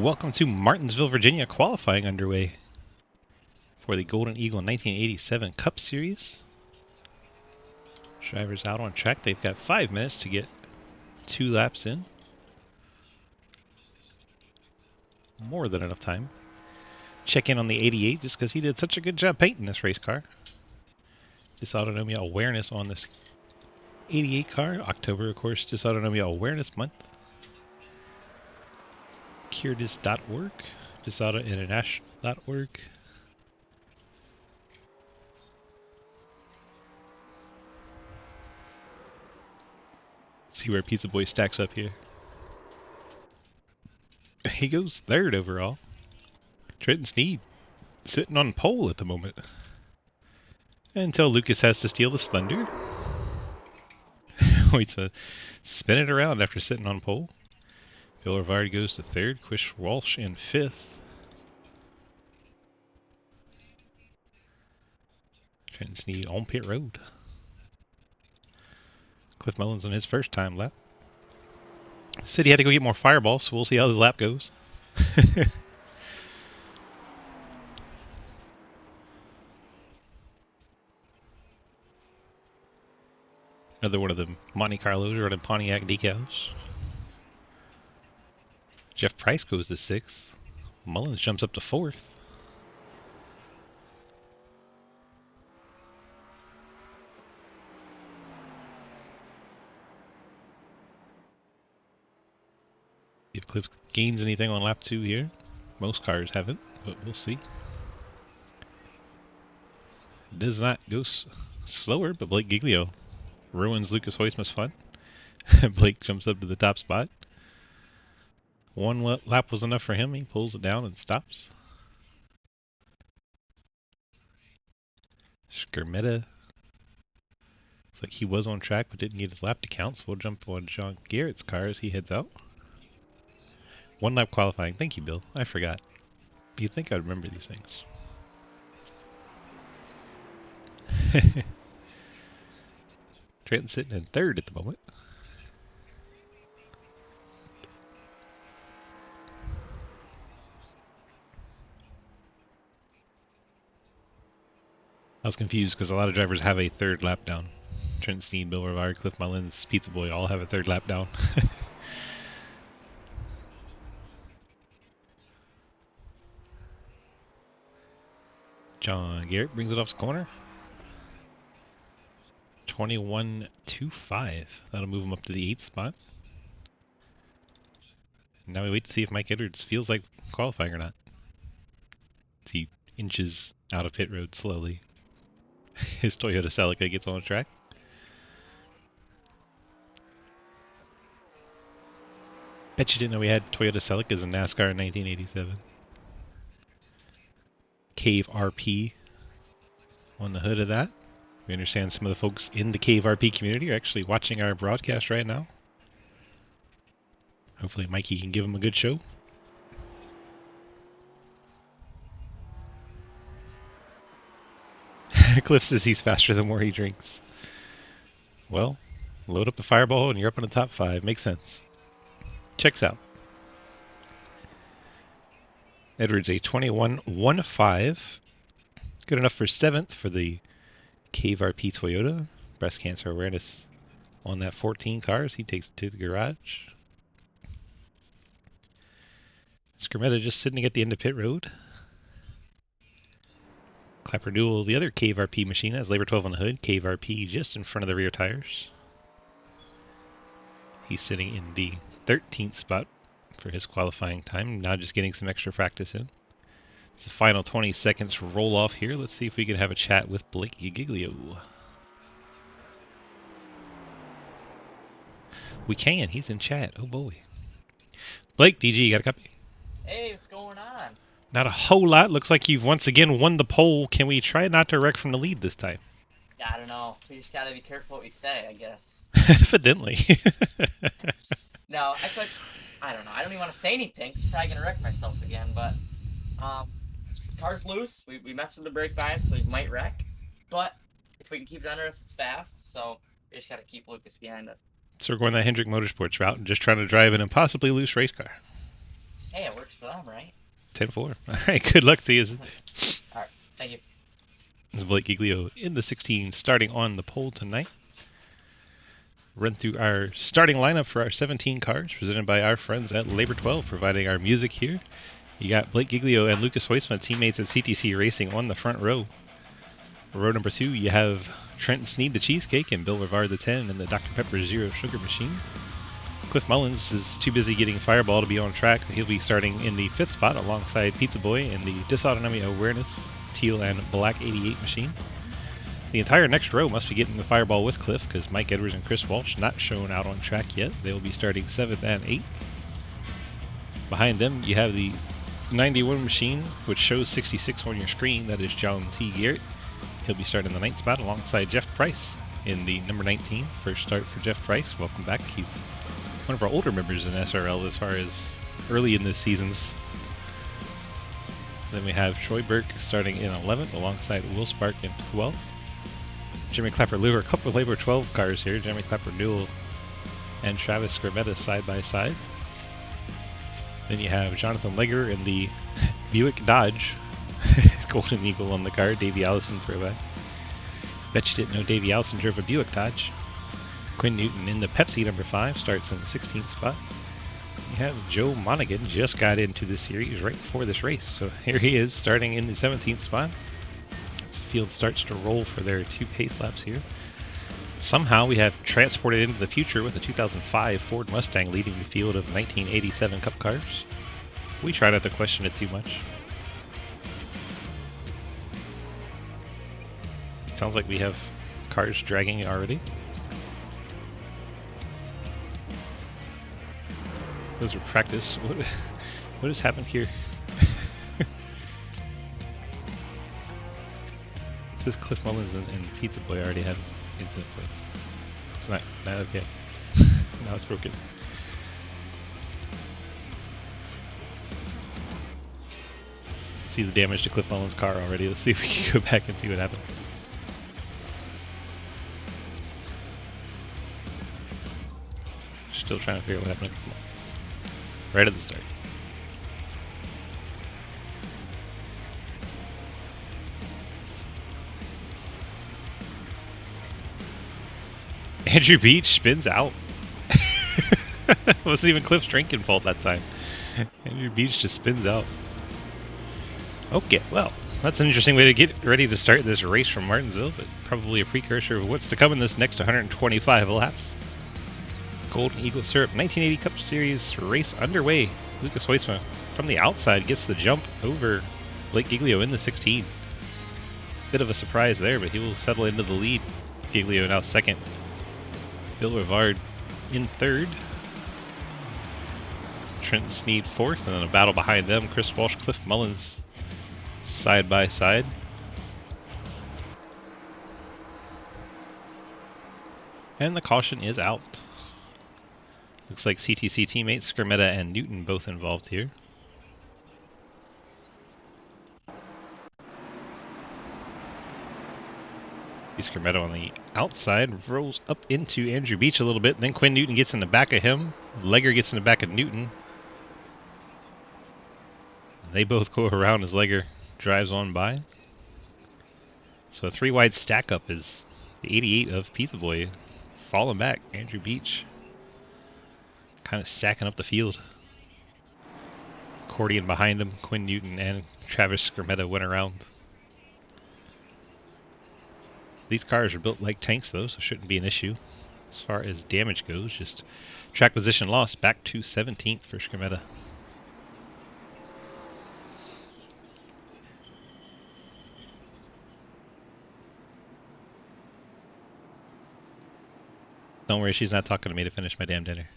Welcome to Martinsville, Virginia, qualifying underway for the Golden Eagle 1987 Cup Series. Drivers out on track. They've got 5 minutes to get 2 laps in. More than enough time. Check in on the 88 just because he did such a good job painting this race car. Dysautonomia awareness on this 88 car. October, of course, Dysautonomia Awareness Month. CureDys.org, DysAutoInternational.org. See where Pizza Boy stacks up here. He goes 3rd overall. Trenton Sneed sitting on pole at the moment. Until Lucas has to steal the Thunder. Waits to spin it around after sitting on pole. Bill Rivard goes to 3rd. Chris Walsh in 5th. Trenton Sneed on pit road. Cliff Mullins on his first time lap. Said he had to go get more fireballs, so we'll see how this lap goes. Another one of the Monte Carlos running Pontiac decals. Jeff Price goes to 6th. Mullins jumps up to 4th. If Cliff gains anything on lap 2 here. Most cars haven't, but we'll see. Does not go slower, but Blake Giglio ruins Lucas Hoisma's fun. Blake jumps up to the top spot. One lap was enough for him. He pulls it down and stops. Skirmetta. Looks like he was on track but didn't get his lap to count, so we'll jump on John Garrett's car as he heads out. 1 lap qualifying. Thank you, Bill. I forgot. You'd think I'd remember these things. Trenton sitting in 3rd at the moment. I was confused because a lot of drivers have a 3rd lap down. Trenton Sneed, Bill Rivard, Cliff Mullins, Pizza Boy all have a 3rd lap down. John Garrett brings it off the corner. 21.25. That'll move him up to the 8th spot. Now we wait to see if Mike Edwards feels like qualifying or not. As he inches out of pit road slowly. His Toyota Celica gets on the track. Bet you didn't know we had Toyota Celicas in NASCAR in 1987. Cave RP on the hood of that. We understand some of the folks in the Cave RP community are actually watching our broadcast right now. Hopefully Mikey can give them a good show. Cliff says he's faster the more he drinks. Well, load up the fireball and you're up in the top 5. Makes sense. Checks out. Edwards a 21.15. Good enough for 7th for the Cave RP Toyota. Breast cancer awareness on that 14 cars. He takes it to the garage. Skirmetta just sitting at the end of pit road. Clapper Duel, the other Cave RP machine, has Labor 12 on the hood. Cave RP just in front of the rear tires. He's sitting in the 13th spot for his qualifying time. Now just getting some extra practice in. It's the final 20 seconds roll off here. Let's see if we can have a chat with Blake Giglio. We can. He's in chat. Oh boy. Blake, DG, you got a copy? Hey, what's going on? Not a whole lot. Looks like you've once again won the pole. Can we try not to wreck from the lead this time? I don't know. We just gotta be careful what we say, I guess. Evidently. No, I don't know. I don't even want to say anything. I'm probably gonna wreck myself again, but car's loose. We messed with the brake bias, so we might wreck. But if we can keep it under us, it's fast. So we just gotta keep Lucas behind us. So we're going that Hendrick Motorsports route and just trying to drive an impossibly loose race car. Hey, it works for them, right? 10-4. All right, good luck to you. All right, thank you. This is Blake Giglio in the 16, starting on the pole tonight. Run through our starting lineup for our 17 cars, presented by our friends at Labor 12, providing our music here. You got Blake Giglio and Lucas Hoisma, teammates at CTC Racing, on the front row. Row number 2, you have Trenton Sneed, the Cheesecake, and Bill Rivard, the 10, and the Dr. Pepper Zero Sugar Machine. Cliff Mullins is too busy getting Fireball to be on track. He'll be starting in the 5th spot alongside Pizza Boy and the Dysautonomy Awareness Teal and Black 88 machine. The entire next row must be getting the Fireball with Cliff because Mike Edwards and Chris Walsh not shown out on track yet. They will be starting 7th and 8th. Behind them, you have the 91 machine, which shows 66 on your screen. That is John C. Garrett. He'll be starting the 9th spot alongside Jeff Price in the number 19. First start for Jeff Price. Welcome back. He's one of our older members in SRL as far as early in the seasons. Then we have Troy Burke starting in 11th alongside Will Spark in 12th. Jimmy Clapper Lure, a couple of Labor 12 cars here. Jimmy Clapper Newell and Travis Scrimmetta side by side. Then you have Jonathan Legger in the Buick Dodge. Golden Eagle on the car. Davey Allison throwback. Bet you didn't know Davey Allison drove a Buick Dodge. Quinn Newton in the Pepsi number 5 starts in the 16th spot. You have Joe Monaghan, just got into the series right before this race. So here he is starting in the 17th spot. As the field starts to roll for their 2 pace laps here. Somehow we have transported into the future with a 2005 Ford Mustang leading the field of 1987 Cup cars. We try not to question it too much. Sounds like we have cars dragging already. Those are practice. What has happened here? It says Cliff Mullins and Pizza Boy already had incident points. It's not okay. Now it's broken. See the damage to Cliff Mullins' car already. Let's see if we can go back and see what happened. Still trying to figure out what happened to Cliff Mullins. Right at the start. Andrew Beach spins out. It wasn't even Cliff's drinking fault that time. Andrew Beach just spins out. Okay, well, that's an interesting way to get ready to start this race from Martinsville, but probably a precursor of what's to come in this next 125 laps. Golden Eagle Syrup 1980 Cup Series race underway. Lucas Hoisma from the outside gets the jump over Blake Giglio in the 16. Bit of a surprise there, but he will settle into the lead. Giglio now second. Bill Rivard in third. Trenton Sneed fourth, and then a battle behind them. Chris Walsh, Cliff Mullins side by side. And the caution is out. Looks like CTC teammates Scrimmetta and Newton both involved here. Scrimmetta on the outside rolls up into Andrew Beach a little bit. Then Quinn Newton gets in the back of him. Legger gets in the back of Newton. They both go around as Legger drives on by. So a 3-wide stack up is the 88 of Pizza Boy falling back. Andrew Beach kind of stacking up the field. Accordion behind him. Quinn Newton and Travis Scrimmetta went around. These cars are built like tanks though, so it shouldn't be an issue. As far as damage goes, just track position loss back to 17th for Scrimmetta. Don't worry, she's not talking to me to finish my damn dinner.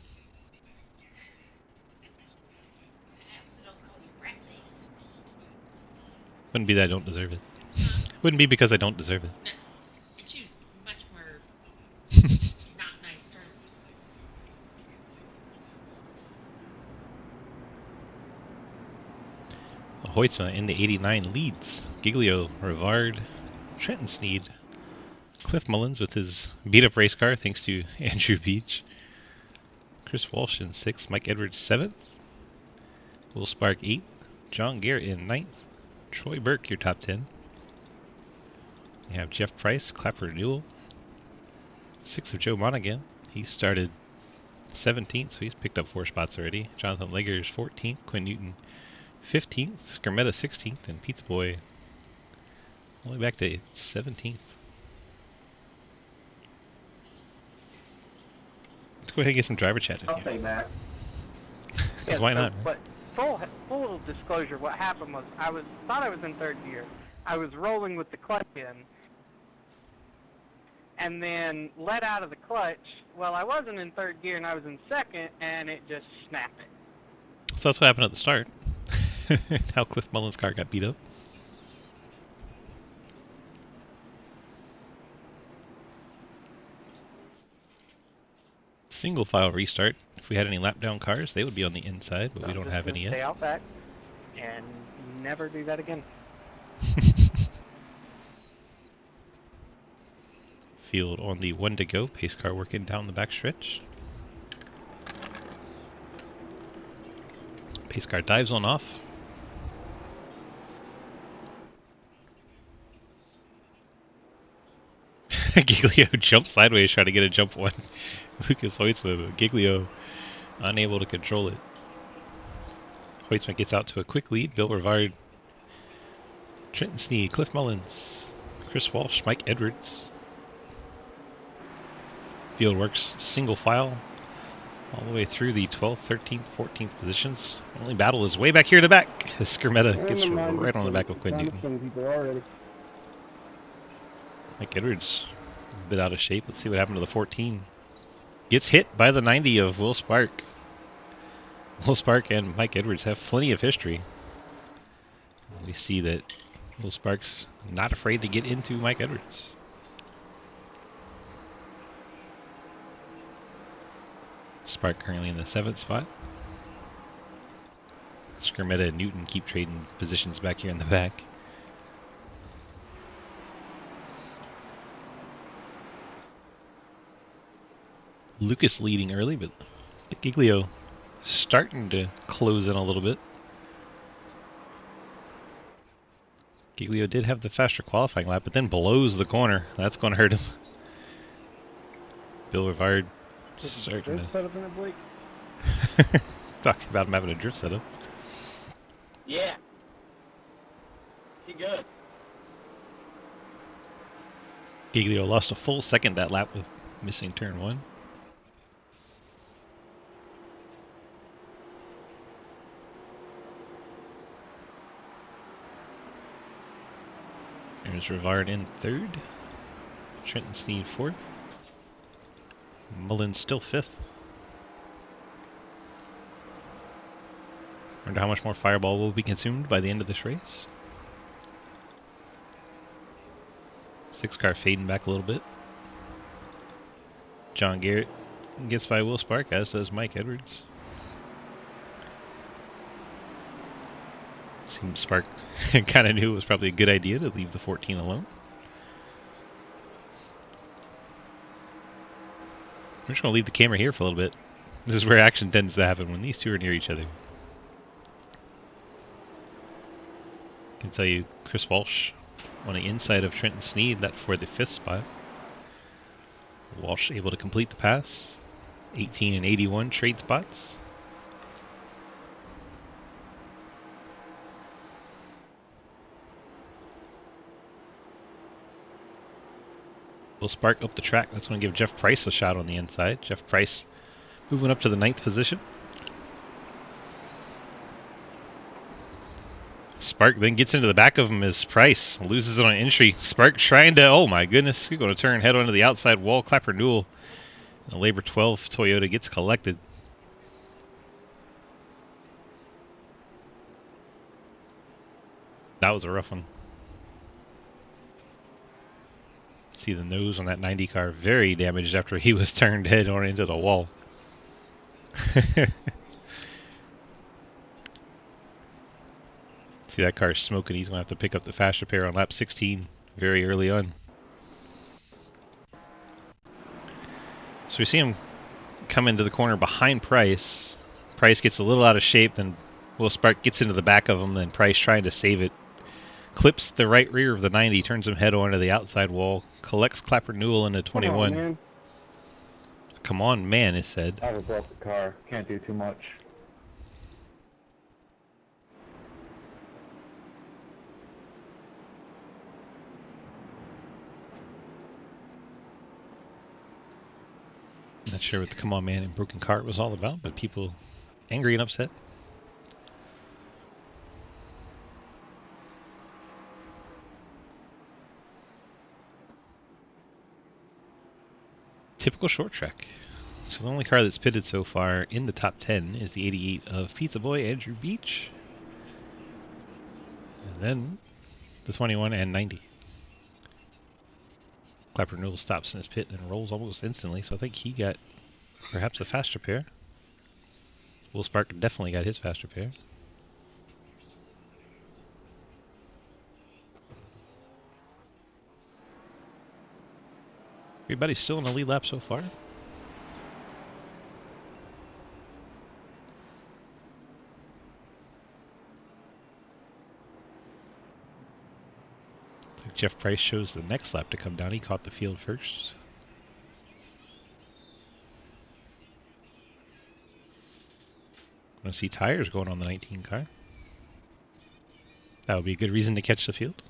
Wouldn't be that I don't deserve it. Wouldn't be because I don't deserve it. No. And choose much more not nice terms. Hoytsma in the 89 leads. Giglio, Rivard, Trenton Sneed, Cliff Mullins with his beat-up race car thanks to Andrew Beach. Chris Walsh in 6th, Mike Edwards 7th. Will Spark 8th. John Garrett in 9th. Troy Burke, your top 10. You have Jeff Price, Clapper Newell. 6th of Joe Monaghan. He started 17th, so he's picked up 4 spots already. Jonathan Leggers 14th. Quinn Newton 15th. Skermetta 16th. And Pizza Boy only back to 17th. Let's go ahead and get some driver chat in I'll here. say that. Because why not? But full disclosure, what happened was thought I was in third gear. I was rolling with the clutch in, and then let out of the clutch. Well, I wasn't in third gear, and I was in second, and it just snapped it. So that's what happened at the start. How Cliff Mullen's car got beat up. Single file restart. If we had any lap down cars, they would be on the inside, but So we I'm don't just have gonna any Stay yet. out back, and never do that again. Field on the 1 to go. Pace car working down the back stretch. Pace car dives on off. Giglio jumps sideways trying to get a jump one. Lucas Hoytsman, but Giglio unable to control it. Hoytsman gets out to a quick lead. Bill Rivard, Trenton Sneed, Cliff Mullins, Chris Walsh, Mike Edwards. Field works single file all the way through the 12th, 13th, 14th positions. Only battle is way back here in the back. Skermetta gets right on the back of Quinn Newton. Mike Edwards, a bit out of shape. Let's see what happened to the 14. Gets hit by the 90 of Will Spark. Will Spark and Mike Edwards have plenty of history. We see that Will Spark's not afraid to get into Mike Edwards. Spark currently in the 7th spot. Skermetta and Newton keep trading positions back here in the back. Lucas leading early, but Giglio starting to close in a little bit. Giglio did have the faster qualifying lap, but then blows the corner. That's going to hurt him. Bill Rivard starting to talk about him having a drift setup. Yeah. He good. Giglio lost a full second that lap with missing turn 1. There's Rivard in 3rd. Trenton Sneed 4th. Mullins still 5th. Wonder how much more fireball will be consumed by the end of this race. 6 car fading back a little bit. John Garrett gets by Will Spark, as does Mike Edwards. Seems Spark kind of knew it was probably a good idea to leave the 14 alone. I'm just going to leave the camera here for a little bit. This is where action tends to happen when these two are near each other. I can tell you Chris Walsh on the inside of Trenton Sneed, that for the 5th spot. Walsh able to complete the pass. 18 and 81 trade spots. Will Spark up the track. That's going to give Jeff Price a shot on the inside. Jeff Price moving up to the 9th position. Spark then gets into the back of him as Price loses it on entry. Spark trying to, oh my goodness, he's going to turn head onto the outside wall. Clapper Newell, the Labor 12 Toyota gets collected. That was a rough one. See the nose on that 90 car very damaged after he was turned head on into the wall. See that car smoking. He's going to have to pick up the fast repair on lap 16 very early on. So we see him come into the corner behind Price. Price gets a little out of shape, then Will Spark gets into the back of him, and Price trying to save it. Clips the right rear of the 90, turns him head on to the outside wall, collects Clapper Newell into 21. Come on, man. Come on, man, is said. I was off the car. Can't do too much. Not sure what the come on, man and broken cart was all about, but people angry and upset. Typical short track. So the only car that's pitted so far in the top 10 is the 88 of Pizza Boy Andrew Beach. And then the 21 and 90. Clapper Newell stops in his pit and rolls almost instantly, so I think he got perhaps a fast repair. Will Spark definitely got his fast repair. Everybody's still in the lead lap so far. Jeff Price shows the next lap to come down. He caught the field first. Want to see tires going on the 19 car. That would be a good reason to catch the field.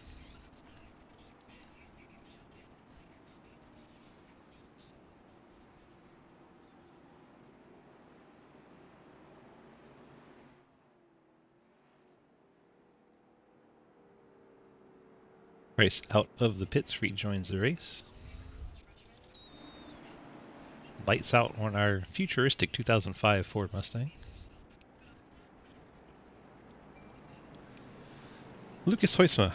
Price out of the pits, rejoins the race. Lights out on our futuristic 2005 Ford Mustang. Lucas Huisma,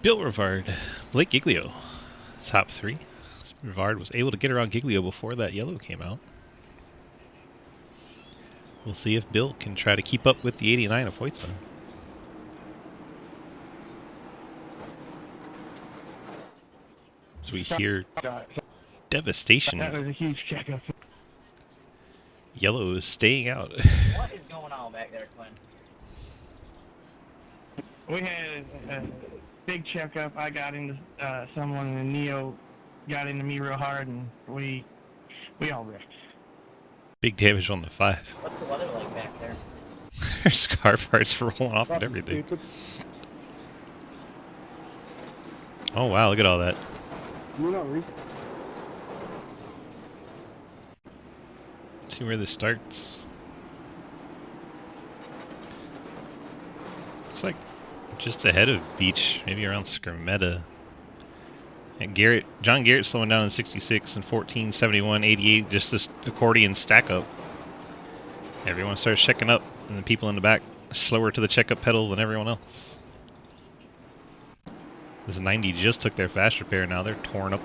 Bill Rivard, Blake Giglio, top 3. Rivard was able to get around Giglio before that yellow came out. We'll see if Bill can try to keep up with the 89 of Huisma. So we hear devastation. That was a huge checkup. Yellow is staying out. What is going on back there, Clint? We had a big checkup. I got into someone, and Neo got into me real hard, and we all wrecked. Big damage on the 5. What's the weather like back there? There's car parts rolling off and everything. Oh wow, look at all that. See where this starts. Looks like just ahead of Beach, maybe around Skermetta. And John Garrett slowing down in 66 and 14, 71, 88, just this accordion stack up. Everyone starts checking up, and the people in the back slower to the checkup pedal than everyone else. This 90 just took their fast repair, now they're torn up.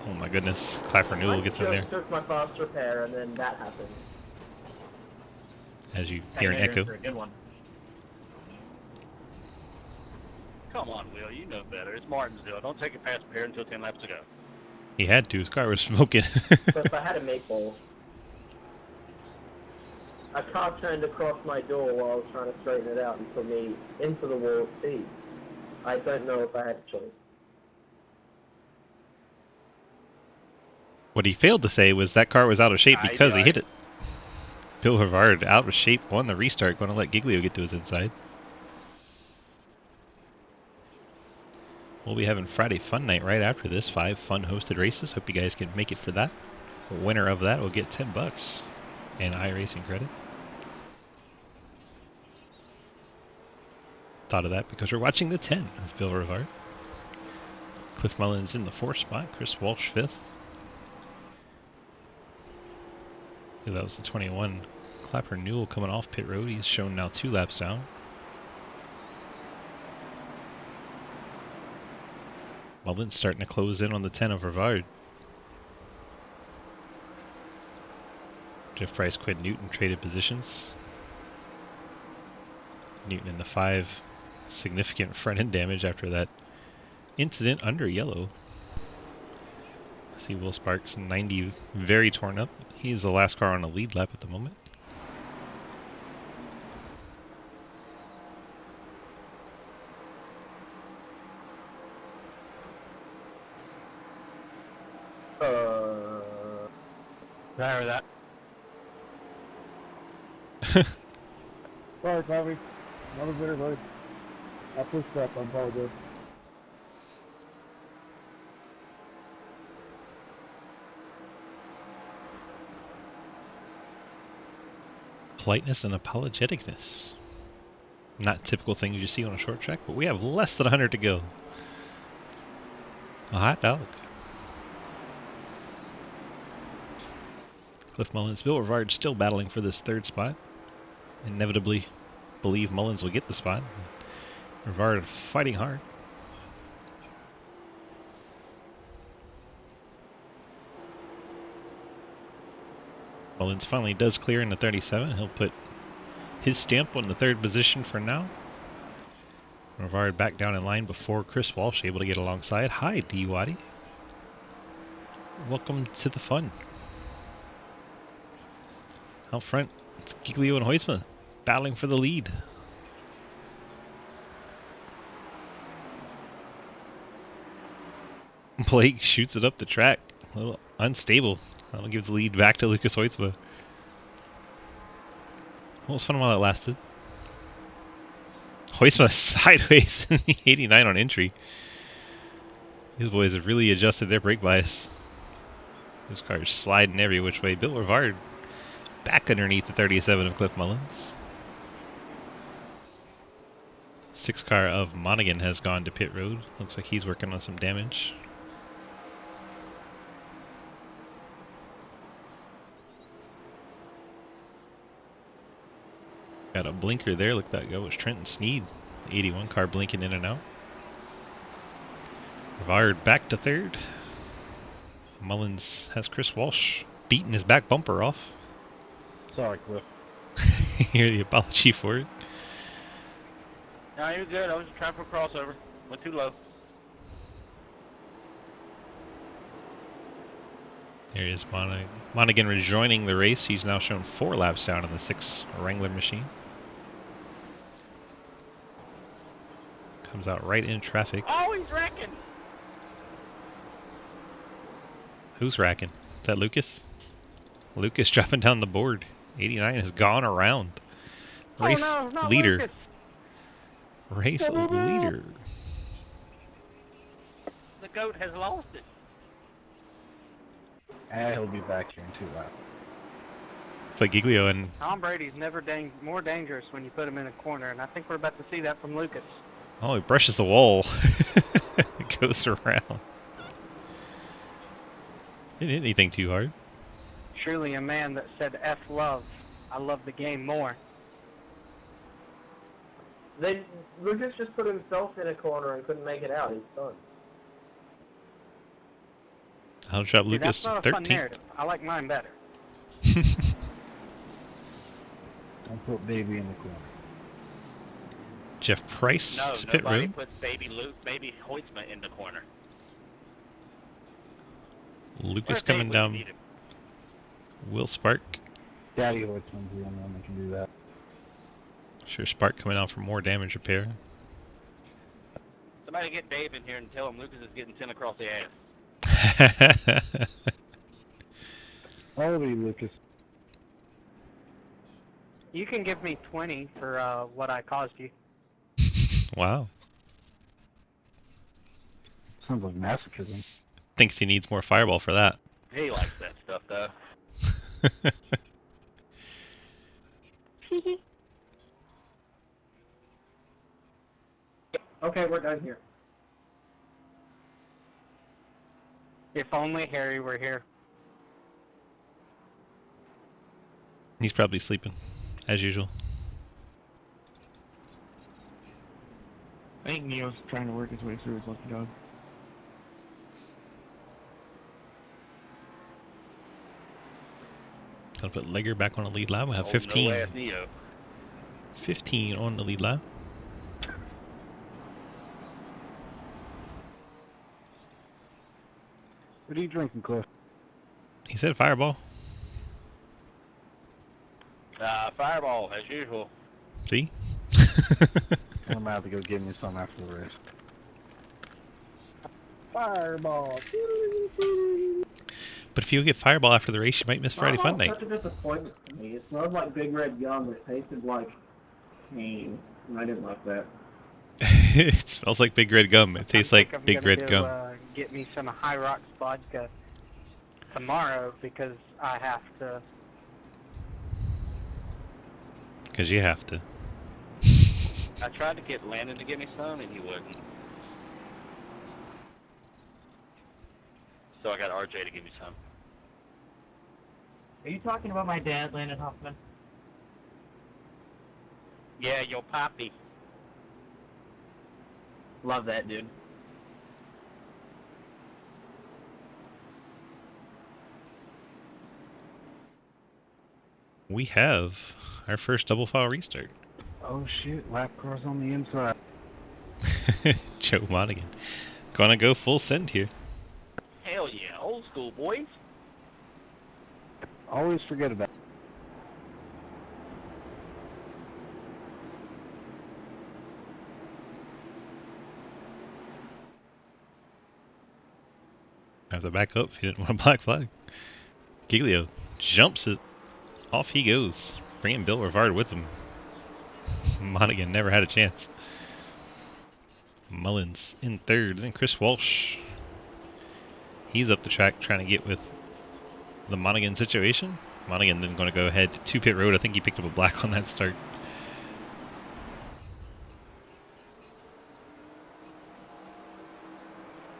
Oh my goodness, Clapper Newell gets in there. I took my fast repair and then that happened. As you hear an echo. For a good one. Come on, Will, you know better. It's Martinsville. Don't take it past repair until 10 laps to go. He had to, his car was smoking. But if I had a meatball, a car turned across my door while I was trying to straighten it out and put me into the wall seat. I don't know if I had a choice. What he failed to say was that car was out of shape because he hit it. Bill Rivard out of shape on the restart, going to let Giglio get to his inside. We'll be having Friday Fun Night right after this. 5 fun hosted races. Hope you guys can make it for that. The winner of that will get $10 and iRacing credit. Thought of that because we're watching the 10 of Bill Rivard. Cliff Mullins in the 4th spot. Chris Walsh 5th. Yeah, that was the 21. Clapper Newell coming off pit road. He's shown now 2 laps down. Mullins starting to close in on the 10 of Rivard. Jeff Price, Quinn Newton traded positions. Newton in the 5. Significant front end damage after that incident under yellow. See Will Sparks 90 very torn up. He's the last car on a lead lap at the moment. Sorry that. Sorry, Covey. Another bitter buddy. I pushed up. I apologize. Politeness and apologeticness. Not typical things you see on a short track, but we have less than 100 to go. A hot dog. Cliff Mullins, Bill Rivard still battling for this third spot. Inevitably believe Mullins will get the spot. Rivard fighting hard. Mullins finally does clear in the 37. He'll put his stamp on the third position for now. Rivard back down in line before Chris Walsh able to get alongside. Hi, D. Waddy. Welcome to the fun. Out front, it's Giglio and Huisma battling for the lead. Blake shoots it up the track. A little unstable. That'll give the lead back to Lucas Huisma. Well, it was fun while it lasted. Huisma sideways in the 89 on entry. These boys have really adjusted their brake bias. This car is sliding every which way. Bill Rivard back underneath the 37 of Cliff Mullins. 6 car of Monaghan has gone to pit road. Looks like he's working on some damage. Got a blinker there. Look, that go was Trenton Sneed. The 81 car blinking in and out. Rivard back to third. Mullins has Chris Walsh beating his back bumper off. Sorry, Cliff. Hear the apology for it. No, you're good. I was just trying for a crossover. Went too low. There is Monaghan rejoining the race. He's now shown 4 laps down in the 6 Wrangler machine. Comes out right in traffic. Oh, he's wrecking! Who's racking? Is that Lucas? Lucas dropping down the board. 89 has gone around. Race oh, no, not leader. Lucas. Race leader. The goat has lost it. And he'll be back here in 2 laps. It's like Giglio and Tom Brady's never more dangerous when you put him in a corner, and I think we're about to see that from Lucas. oh, he brushes the wall. It goes around. Didn't hit anything too hard. Surely a man that said F love. I love the game more. Lucas just put himself in a corner and couldn't make it out. He's done. I'll drop See, Lucas that's not a fun 13th. narrative. I like mine better. Don't put baby in the corner. Jeff Price No, to pit nobody road. puts baby Hoytsma in the corner. Lucas Or coming Babe down. would need him. Will Spark. Daddy Hoytsman's the only one that can do that. Sure, Spark coming out for more damage repair. Somebody get Dave in here and tell him Lucas is getting sent across the ass. All of you, Lucas. You can give me 20 for what I caused you. Wow. Sounds like masochism. Thinks he needs more fireball for that. He likes that stuff, though. Okay, we're done here. If only Harry were here. He's probably sleeping, as usual. I think Neo's trying to work his way through his lucky dog. Gonna put Legger back on the lead lap. We'll have Oh, 15. No ass Neo. 15 on the lead lap. What are you drinking, Cliff? He said fireball. Fireball, as usual. See? I'm gonna have to go get me some after the race. Fireball. But if you get Fireball after the race, you might miss Friday Fun Night. Such a disappointment to me. It smelled like Big Red gum. It tasted like cane, and I didn't like that. It smells like Big Red gum. It tastes I think like I'm Big gonna Red go, gum. Get me some High Rocks vodka tomorrow because I have to. Because you have to. I tried to get Landon to get me some, and he wouldn't. So I got RJ to give me some. Are you talking about my dad, Landon Hoffman? Yeah, your poppy. Love that dude. We have our first double file restart. Oh shit, lap car's on the inside. Joe Monaghan. Gonna go full send here. Hell yeah, old school boys. Always forget about Have to back up if he didn't want a black flag. Giglio jumps it. Off he goes. Bringing Bill Rivard with him. Monaghan never had a chance. Mullins in third. Then Chris Walsh. He's up the track trying to get with the Monaghan situation. Monaghan then going to go ahead to pit road. I think he picked up a black on that start.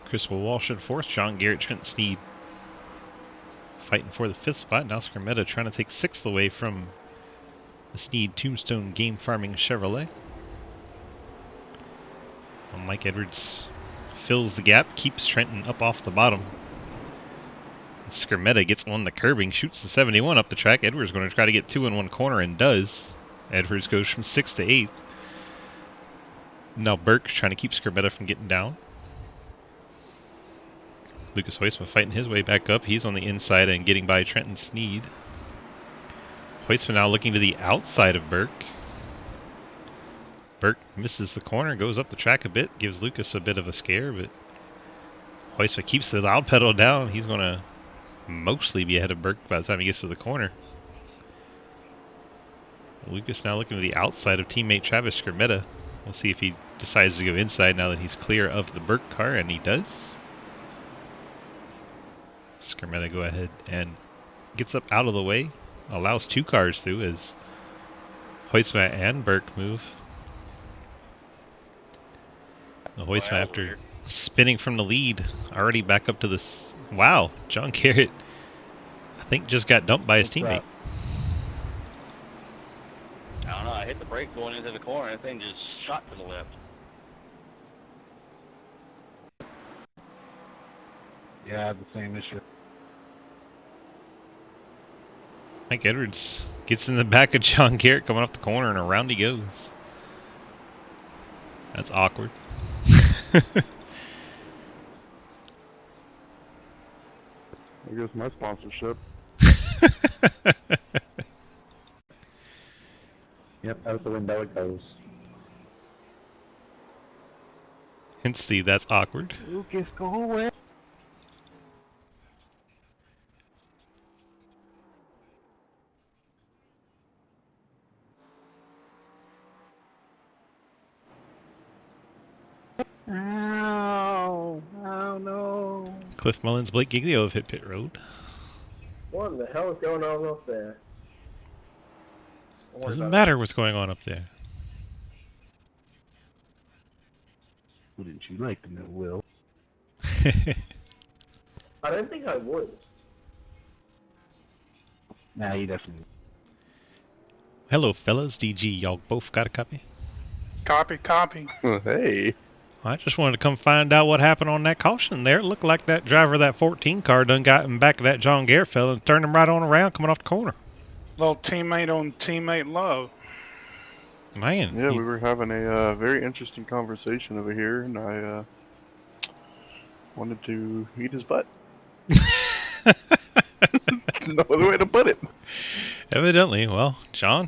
Chris Walsh in fourth. John Garrett, Trent Sneed fighting for the fifth spot. Now Scarmetta trying to take sixth away from the Sneed Tombstone Game Farming Chevrolet. And Mike Edwards fills the gap, keeps Trenton up off the bottom. Scarmetta gets on the curbing, shoots the 71 up the track. Edwards going to try to get two in one corner and does. Edwards goes from 6th to 8th. Now Burke trying to keep Scarmetta from getting down. Lucas Hoisman fighting his way back up. He's on the inside and getting by Trenton Sneed. Hoisman now looking to the outside of Burke. Burke misses the corner, goes up the track a bit, gives Lucas a bit of a scare, but Hoisman keeps the loud pedal down. He's going to mostly be ahead of Burke by the time he gets to the corner. Lucas now looking to the outside of teammate Travis Scarmetta. We'll see if he decides to go inside now that he's clear of the Burke car, and he does. Scarmetta go ahead and gets up out of the way, allows two cars through as Hoisman and Burke move. Hoisman, after spinning from the lead, already back up to this. Wow, John Garrett, I think, just got dumped by his teammate. I don't know, I hit the brake going into the corner and the thing just shot to the left. Yeah, I have the same issue. Mike Edwards gets in the back of John Garrett coming off the corner, and around he goes. That's awkward. There goes my sponsorship. Yep, out the window it goes. Hence the that's awkward. Lucas, go away. Ow! Oh no! Cliff Mullins, Blake Giglio have hit pit road. What in the hell is going on up there? Doesn't matter what's going on up there. Wouldn't you like to know, Will? I don't think I would. Nah, you definitely. Hello, fellas. DG, y'all both got a copy? Copy, copy. Hey. I just wanted to come find out what happened on that caution there. It looked like that driver of that 14 car done got in back of that John Garrett fella and turned him right on around coming off the corner. Little teammate on teammate love. Man. Yeah, we were having a very interesting conversation over here, and I wanted to eat his butt. No other way to put it. Evidently. Well, John,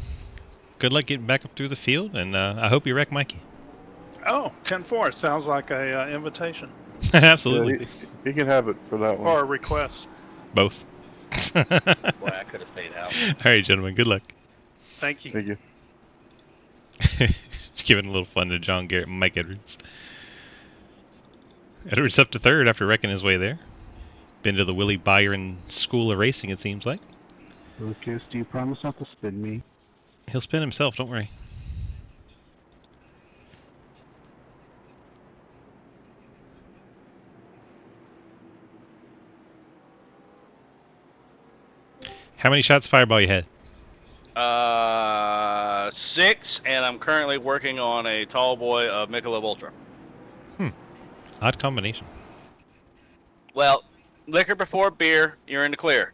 good luck getting back up through the field, and I hope you wreck Mikey. Oh, 10-4. Sounds like a invitation Absolutely. Yeah, he can have it for that one. or a request. Both. Boy, I could have stayed out. All right, gentlemen. Good luck. Thank you. Thank you. Just giving a little fun to John Garrett and Mike Edwards. Edwards up to third after wrecking his way there. Been to the Willie Byron School of Racing, it seems like. Lucas, do you promise not to spin me? He'll spin himself, don't worry. How many shots fireball you had? 6, and I'm currently working on a tall boy of Michelob Ultra. Odd combination. Well, liquor before beer, you're in the clear.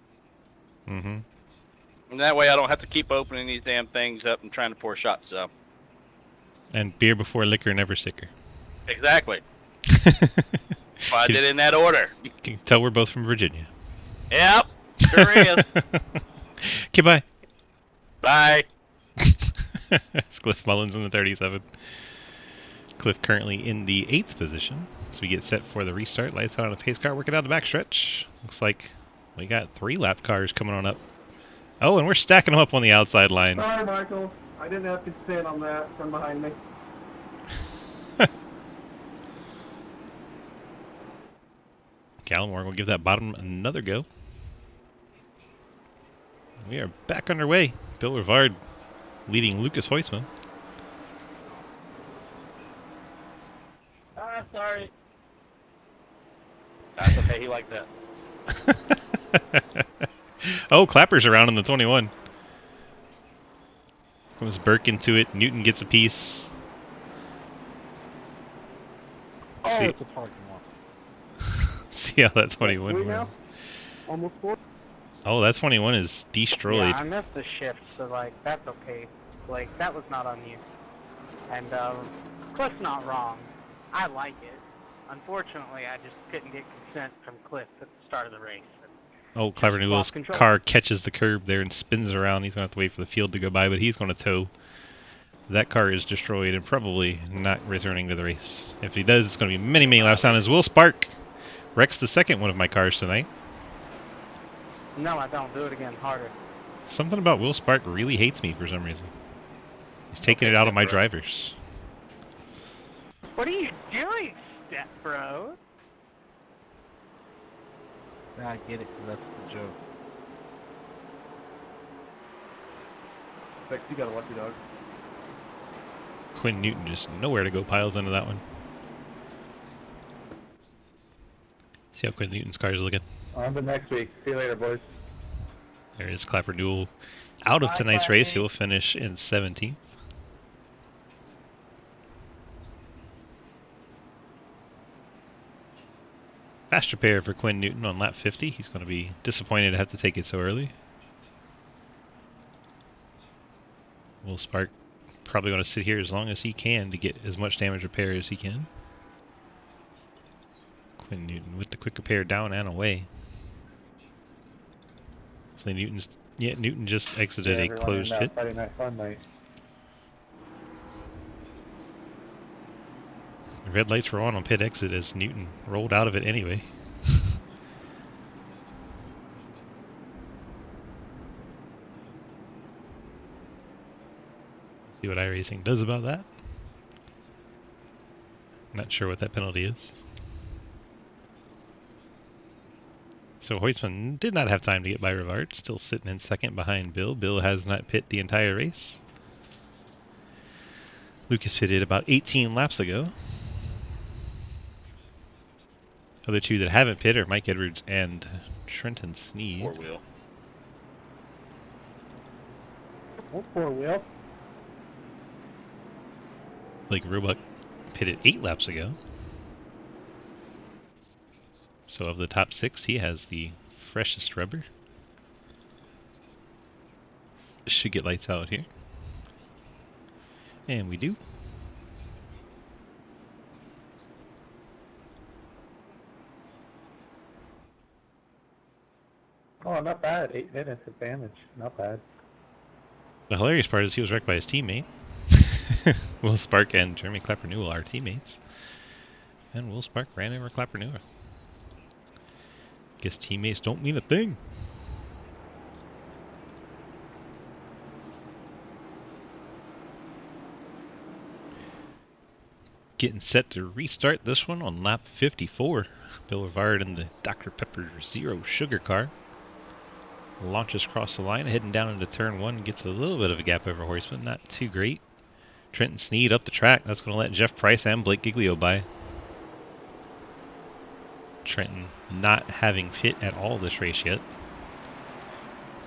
Mm-hmm. And that way I don't have to keep opening these damn things up and trying to pour shots, so. And beer before liquor, never sicker. Exactly. Well, I did it in that order. You can tell we're both from Virginia. Yep, sure is. Okay, bye. Bye. It's Cliff Mullins in the 37. Cliff currently in the 8th position. So we get set for the restart. Lights out on a pace car, working out the backstretch. Looks like we got 3 lap cars coming on up. Oh, and we're stacking them up on the outside line. Sorry, Michael. I didn't have to stand on that from behind me. Gallimore will give that bottom another go. We are back underway. Bill Rivard leading Lucas Heusman. Ah, sorry. That's okay, he liked that. Oh, Clapper's around in the 21. Comes Burke into it. Newton gets a piece. Oh, See, it's a parking lot. see how that 21 We went. now? Almost 4? Oh, that 21 is destroyed. Yeah, I missed the shift, so like that's okay. Like that was not on you. And Cliff's not wrong. I like it. Unfortunately, I just couldn't get consent from Cliff at the start of the race. Oh, Clapper Newell's lost control. car catches the curb there and spins around. He's going to have to wait for the field to go by, but he's going to tow. That car is destroyed and probably not returning to the race. If he does, it's going to be many, many laps down as Will Spark wrecks the second one of my cars tonight. No, I don't. Do it again, harder. Something about Will Spark really hates me for some reason. He's taking it out on my drivers. What are you doing, Step Bro? I get it, 'cause that's the joke. Bex, you got a lucky dog. Quinn Newton just nowhere to go, piles into that one. See how Quinn Newton's car is looking. On to next week. See you later, boys. There is Clapper Newell out of Bye, tonight's Clappy. race. He will finish in 17th. Fast repair for Quinn Newton on lap 50. He's going to be disappointed to have to take it so early. Will Spark probably going to sit here as long as he can to get as much damage repair as he can. Quinn Newton with the quick repair down and away. Hopefully Newton just exited a closed hit. Friday night fun night. The red lights were on pit exit as Newton rolled out of it anyway. See what iRacing does about that. Not sure what that penalty is. So Heusman did not have time to get by Rivard, still sitting in second behind Bill. Bill has not pit the entire race. Lucas pitted about 18 laps ago. Other two that haven't pit are Mike Edwards and Trenton Sneed. 4-wheel. Oh, poor Will. Blake Roebuck pitted 8 laps ago. So of the top 6, he has the freshest rubber. Should get lights out here. And we do. Oh, not bad. 8 minutes advantage. Not bad. The hilarious part is he was wrecked by his teammate. Will Spark and Jeremy Clapper Newell are teammates. And Will Spark ran over Clapper Newell. Guess teammates don't mean a thing. Getting set to restart this one on lap 54. Bill Rivard in the Dr. Pepper Zero Sugar car. Launches across the line, heading down into turn 1. Gets a little bit of a gap over Horseman, not too great. Trenton Sneed up the track. That's going to let Jeff Price and Blake Giglio by. Trenton not having hit at all this race yet.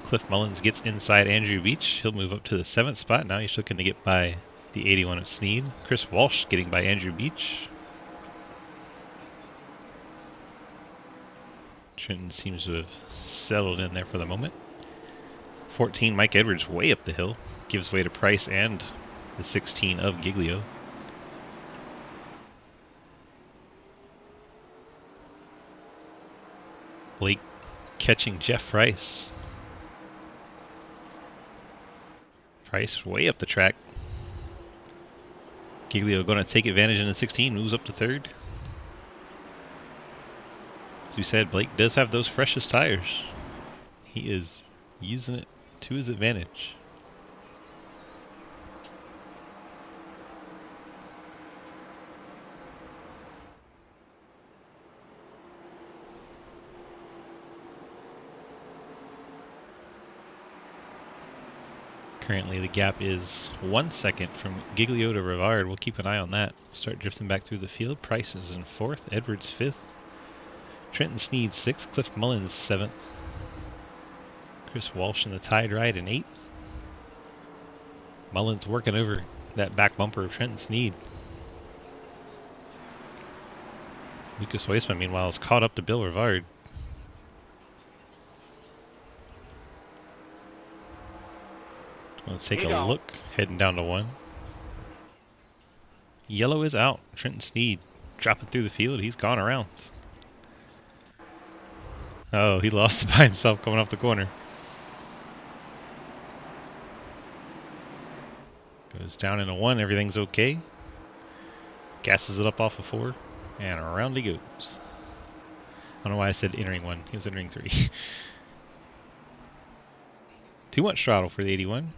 Cliff Mullins gets inside Andrew Beach. He'll move up to the 7th spot. Now he's looking to get by the 81 of Sneed. Chris Walsh getting by Andrew Beach. Trenton seems to have settled in there for the moment. 14, Mike Edwards way up the hill. Gives way to Price and the 16 of Giglio. Blake catching Jeff Price. Price way up the track. Giglio going to take advantage in the 16, moves up to 3rd. As we said, Blake does have those freshest tires. He is using it to his advantage. Currently the gap is 1 second from Giglio to Rivard. We'll keep an eye on that. Start drifting back through the field. Price is in 4th, Edwards 5th. Trenton Sneed 6th, Cliff Mullins 7th. Chris Walsh in the tied ride in 8th. Mullins working over that back bumper of Trenton Sneed. Lucas Weissman, meanwhile, is caught up to Bill Rivard. Let's take a look. Heading down to 1. Yellow is out. Trenton Sneed dropping through the field. He's gone around. Oh, he lost it by himself coming off the corner. Goes down into 1. Everything's okay. Gasses it up off of 4. And around he goes. I don't know why I said entering 1. He was entering 3. Too much throttle for the 81.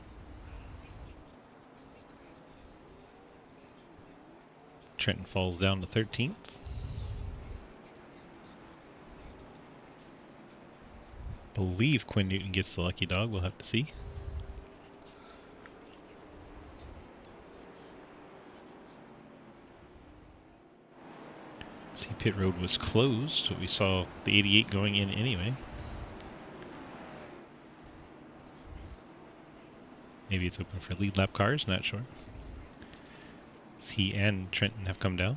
Trenton falls down to 13th. Believe Quinn Newton gets the lucky dog. We'll have to see. See, pit road was closed, so we saw the 88 going in anyway. Maybe it's open for lead lap cars, not sure. He and Trenton have come down.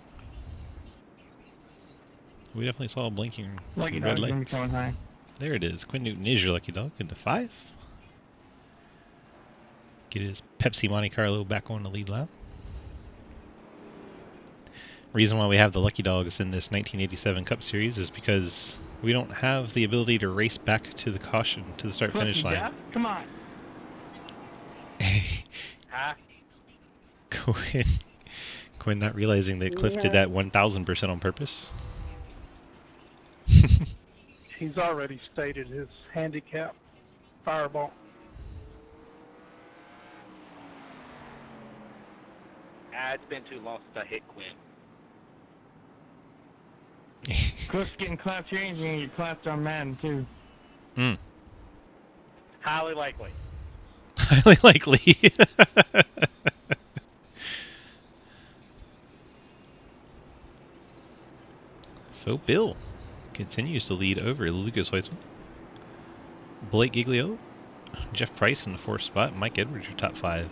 We definitely saw a blinking Lucky red dog's light. gonna be coming high. There it is. Quinn Newton is your lucky dog into 5. Get his Pepsi Monte Carlo back on the lead lap. Reason why we have the lucky dogs in this 1987 Cup Series is because we don't have the ability to race back to the caution, to the start-finish line. Jeff, come on. Huh? Quinn not realizing that Cliff did that 1000% on purpose. He's already stated his handicap. Fireball. It's been too long since I hit Quinn. Cliff's getting clapped here, and he's gonna get clapped on Madden too. Highly likely. Highly likely. So Bill continues to lead over Lucas Weissman. Blake Giglio, Jeff Price in the 4th spot, Mike Edwards your top 5.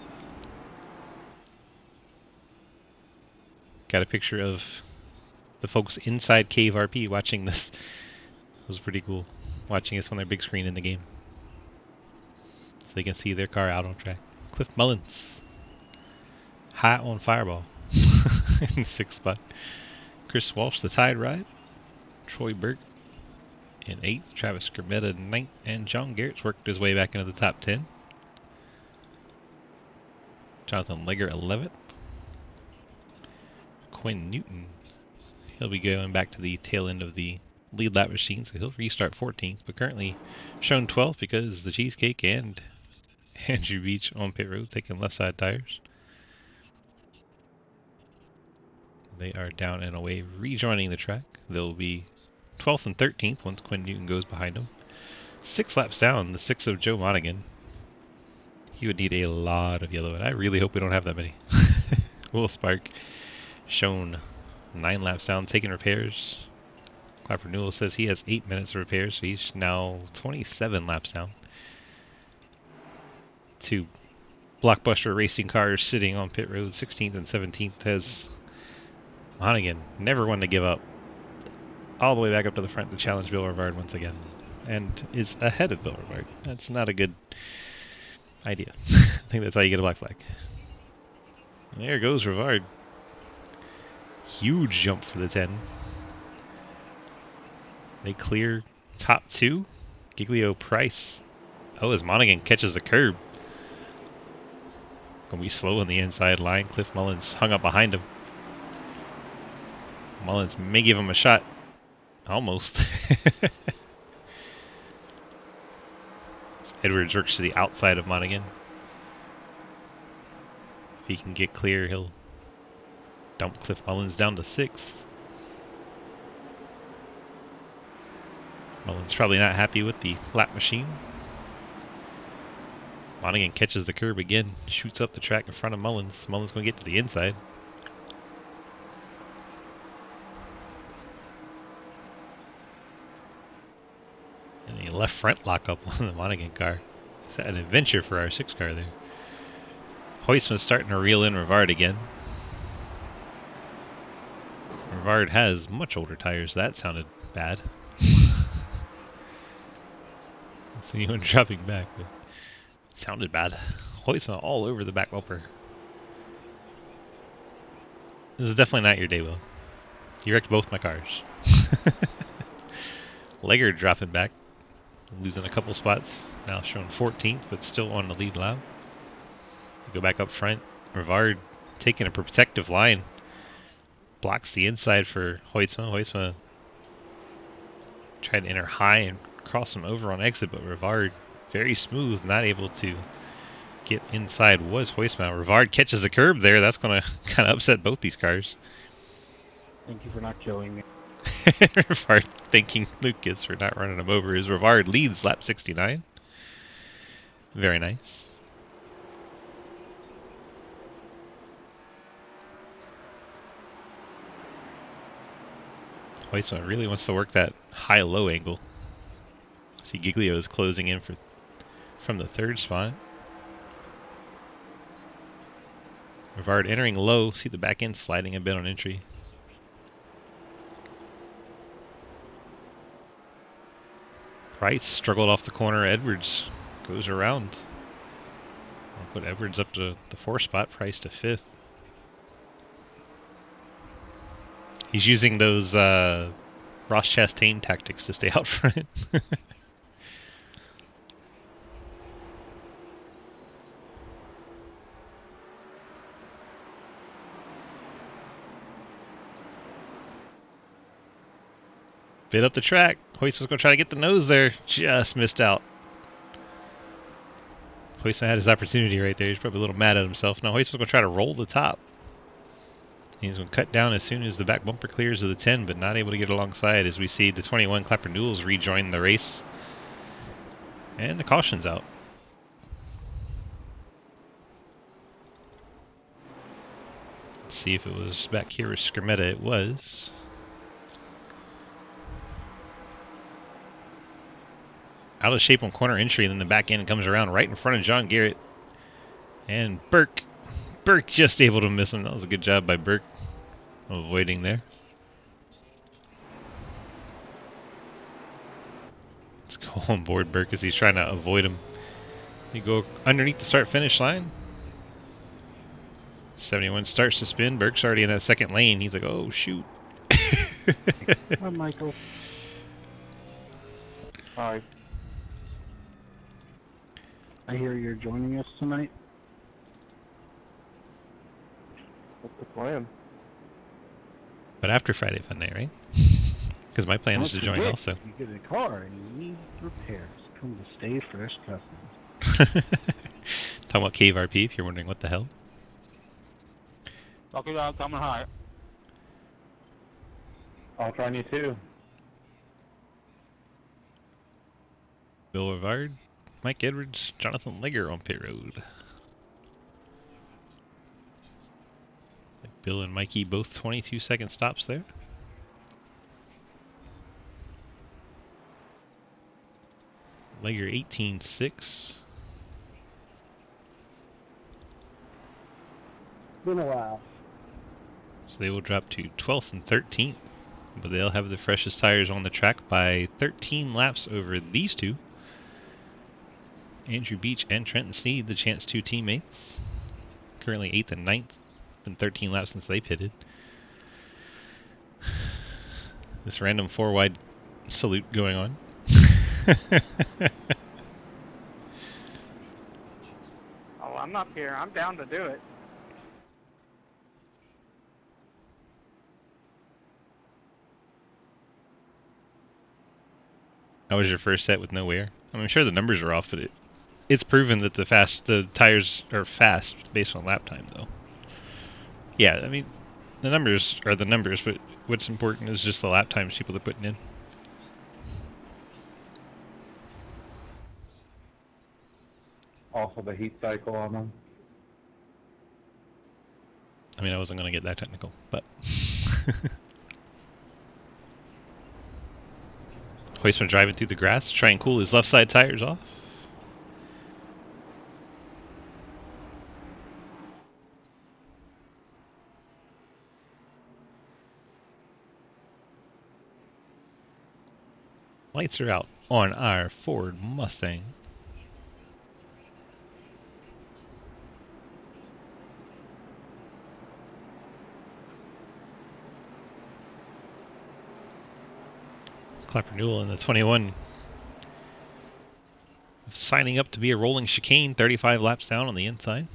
Got a picture of the folks inside Cave RP watching this. It was pretty cool, watching us on their big screen in the game. So they can see their car out on track. Cliff Mullins, high on Fireball in the 6th spot. Chris Walsh, the tied ride. Troy Burke in 8th, Travis Scrimmetta in 9th, and John Garrett's worked his way back into the top 10. Jonathan Legger 11th. Quinn Newton, he'll be going back to the tail end of the lead lap machine, so he'll restart 14th, but currently shown 12th because the Cheesecake and Andrew Beach on pit road taking left side tires. They are down and away, rejoining the track. They'll be 12th and 13th once Quinn Newton goes behind them. 6 laps down, the 6 of Joe Monaghan. He would need a lot of yellow, and I really hope we don't have that many. Will Spark shown 9 laps down, taking repairs. Clapper Newell says he has 8 minutes of repairs, so he's now 27 laps down. 2 blockbuster racing cars sitting on pit road, 16th and 17th, has Monaghan never one to give up. All the way back up to the front to challenge Bill Rivard once again, and is ahead of Bill Rivard. That's not a good idea. I think that's how you get a black flag. And there goes Rivard. Huge jump for the 10. They clear top 2. Giglio Price. Oh, as Monaghan catches the curb. Gonna be slow on the inside line. Cliff Mullins hung up behind him. Mullins may give him a shot. Almost. Edwards works to the outside of Monaghan. If he can get clear, he'll dump Cliff Mullins down to 6th. Mullins probably not happy with the lap machine. Monaghan catches the curb again, shoots up the track in front of Mullins. Mullins going to get to the inside. And a left front lockup on the Monaghan car. It's an adventure for our 6 car there. Hoistman's starting to reel in Rivard again. Rivard has much older tires. That sounded bad. So anyone dropping back, but it sounded bad. Hoistman all over the back bumper. This is definitely not your day, Will. You wrecked both my cars. Leggard dropping back. Losing a couple spots. Now showing 14th, but still on the lead lap. Go back up front. Rivard taking a protective line. Blocks the inside for Hoytsma. Hoytsma tried to enter high and cross him over on exit, but Rivard very smooth, not able to get inside was Hoytsma. Rivard catches the curb there. That's going to kind of upset both these cars. Thank you for not killing me. Rivard thanking Lucas for not running him over as Rivard leads lap 69. Very nice. Hoytsma really wants to work that high-low angle. See Giglio is closing in from the 3rd spot. Rivard entering low. See the back end sliding a bit on entry. Price struggled off the corner. Edwards goes around. I'll put Edwards up to the 4th spot. Price to 5th. He's using those Ross Chastain tactics to stay out front. Bit up the track. Hoyt was going to try to get the nose there. Just missed out. Hoyt had his opportunity right there. He's probably a little mad at himself. Now Hoyt was going to try to roll the top. He's going to cut down as soon as the back bumper clears of the 10, but not able to get alongside as we see the 21 Clapper Newells rejoin the race. And the caution's out. Let's see if it was back here with Skermetta. It was. Out of shape on corner entry, and then the back end comes around right in front of John Garrett. And Burke just able to miss him. That was a good job by Burke avoiding there. Let's go on board Burke as he's trying to avoid him. You go underneath the start-finish line. 71 starts to spin. Burke's already in that 2nd lane. He's like, oh, shoot. Hi, Michael. Hi. I hear you're joining us tonight. What's the plan? But after Friday Fun Night, right? Because my plan is to join also. You get a car and you need repairs. Come to Stay Fresh Customs. Talking about Cave RP, if you're wondering what the hell. Okay, I'm coming high. I'll try you too. Bill Rivard, Mike Edwards, Jonathan Legger on pit road. Bill and Mikey both 22-second stops there. Legger 18.6. Been a while. So they will drop to 12th and 13th. But they'll have the freshest tires on the track by 13 laps over these two. Andrew Beach and Trenton Sneed, the Chance 2 teammates. Currently 8th and 9th. Been 13 laps since they pitted. This random 4-wide salute going on. Oh, I'm up here. I'm down to do it. How was your first set with no wear? I'm sure the numbers are off, but it's proven that the tires are fast based on lap time, though. Yeah, I mean, the numbers are the numbers, but what's important is just the lap times people are putting in. Also the heat cycle on them. I mean, I wasn't going to get that technical, but... Hoistman driving through the grass, try and cool his left side tires off. Lights are out on our Ford Mustang. Clapper Newell in the 21. Signing up to be a rolling chicane, 35 laps down on the inside.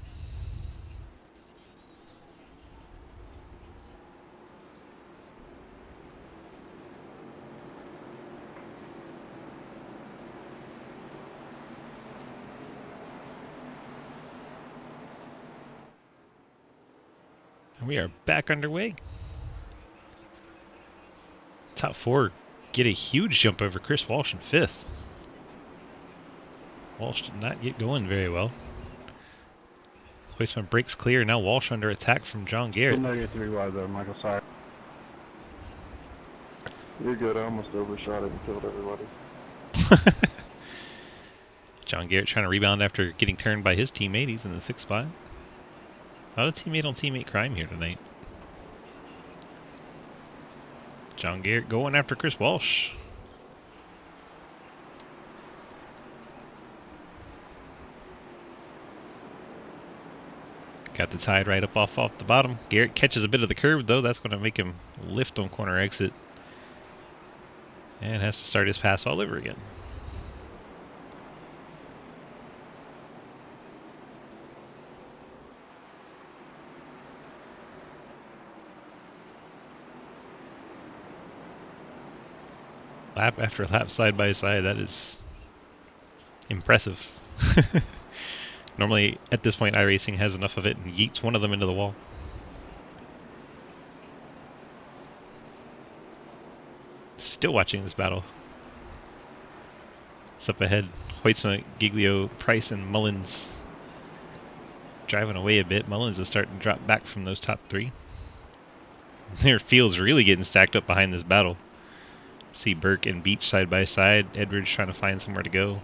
And we are back underway. Top four get a huge jump over Chris Walsh in 5th. Walsh did not get going very well. Hoistman breaks clear. Now Walsh under attack from John Garrett. Still negative 3 wide there, Michael. Sorry. You're good. I almost overshot it and killed everybody. John Garrett trying to rebound after getting turned by his teammate. He's in the 6th spot. A lot of teammate on teammate crime here tonight. John Garrett going after Chris Walsh. Got the tide right up off the bottom. Garrett catches a bit of the curve though. That's going to make him lift on corner exit. And has to start his pass all over again. Lap after lap, side by side. That is impressive. Normally, at this point, iRacing has enough of it and yeets one of them into the wall. Still watching this battle. It's up ahead. Hoytsma, Giglio, Price, and Mullins driving away a bit. Mullins is starting to drop back from those top 3. Their field's really getting stacked up behind this battle. See Burke and Beach side by side. Edwards trying to find somewhere to go.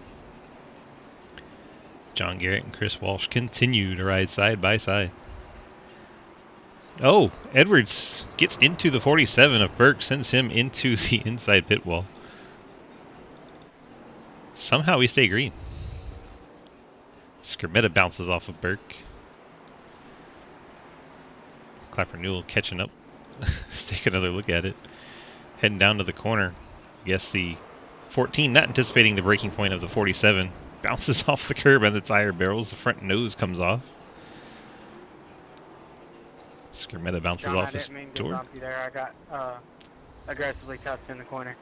John Garrett and Chris Walsh continue to ride side by side. Oh, Edwards gets into the 47 of Burke, sends him into the inside pit wall. Somehow we stay green. Skermetta bounces off of Burke. Clapper Newell catching up. Let's take another look at it. Heading down to the corner. I guess the 14 not anticipating the breaking point of the 47. Bounces off the curb and the tire barrels. The front nose comes off. Skermetta bounces John, off I his didn't mean to door. bump you there. I got aggressively tucked in the corner.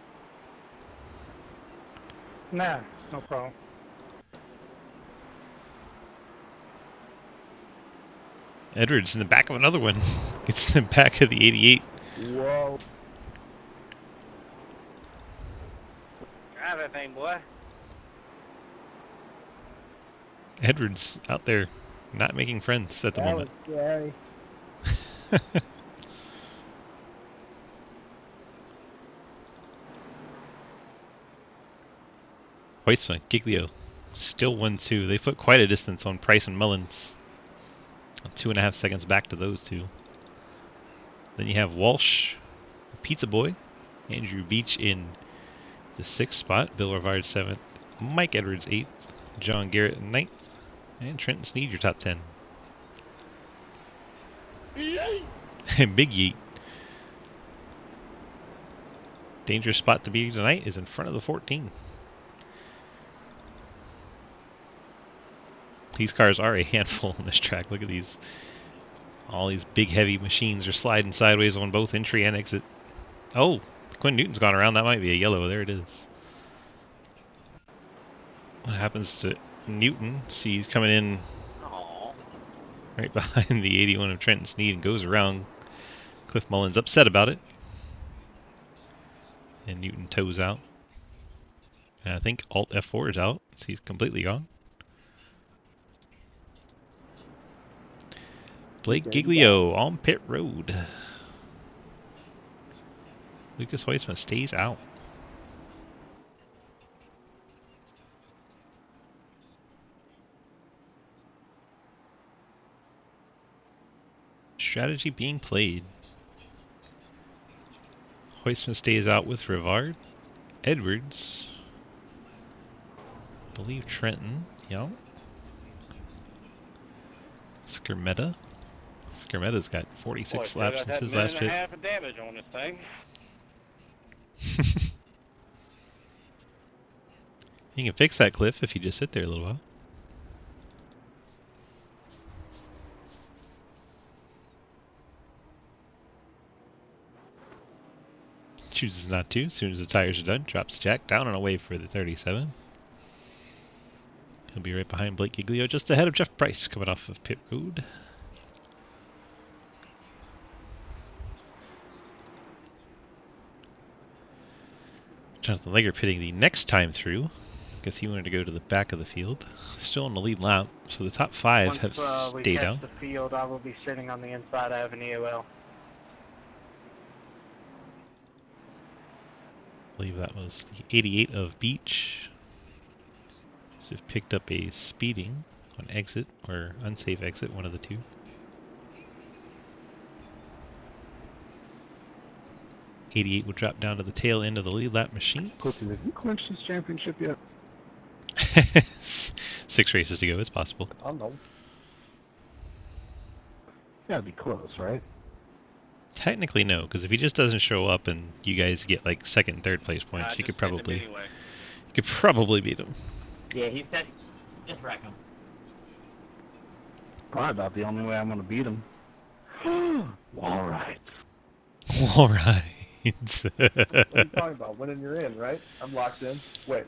Nah, no problem. Edwards in the back of another one. Gets in the back of the 88. Whoa. Drive that thing, boy. Edwards out there not making friends at the moment. Scary. Hoytsma, Giglio, still 1-2. They put quite a distance on Price and Mullins. 2.5 seconds back to those two. Then you have Walsh, Pizza Boy, Andrew Beach in the 6th spot, Bill Rivard 7th, Mike Edwards 8th, John Garrett 9th, and Trenton Sneed your top 10. Big Yeet. Dangerous spot to be tonight is in front of the 14. These cars are a handful on this track. Look at these. All these big heavy machines are sliding sideways on both entry and exit. Oh, Quinn Newton's gone around. That might be a yellow. There it is. What happens to Newton? See, he's coming in right behind the 81 of Trenton Sneed and goes around. Cliff Mullins upset about it. And Newton toes out. And I think Alt F4 is out. So he's completely gone. Blake Giglio on pit road. Lucas Hoytsma stays out. Strategy being played. Hoytsma stays out with Rivard. Edwards. I believe Trenton. Yeah. Skirmetta. Skirmetta's got 46 laps since his last pit. Half a damage on this thing. You can fix that, Cliff, if you just sit there a little while. Chooses not to. As soon as the tires are done, drops Jack down and away for the 37. He'll be right behind Blake Giglio, just ahead of Jeff Price, coming off of pit road. Jonathan Legger pitting the next time through. Guess he wanted to go to the back of the field. Still on the lead lap, so the top 5 have stayed out. Once we catch the field, I will be sitting on the inside. I have an EOL. I believe that was the 88 of Beach. So they've picked up a speeding on exit, or unsafe exit, one of the two. '88 will drop down to the tail end of the lead lap machines. Clifton, have you clinched this championship yet? 6 races to go, it's possible. I don't know. Gotta be close, right? Technically no, because if he just doesn't show up and you guys get like 2nd and 3rd place points, you could probably beat him. Yeah, he said just wreck him. Probably about the only way I'm gonna beat him. All right. All right. What are you talking about? Winning, you're in, right? I'm locked in. Wait.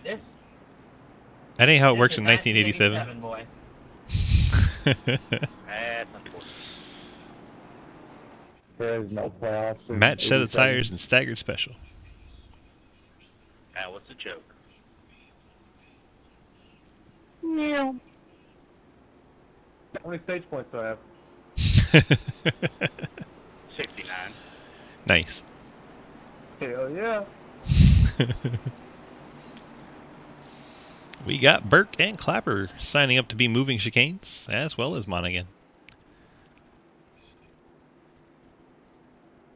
This, That ain't how it this works is in 1987. 1987, boy. That's unfortunate. There is no playoffs. in Matt shed 87. tires and staggered special. That was a joke. Yeah. How many stage points do I have? 69. Nice. Hell yeah. We got Burke and Clapper signing up to be moving chicanes, as well as Monaghan.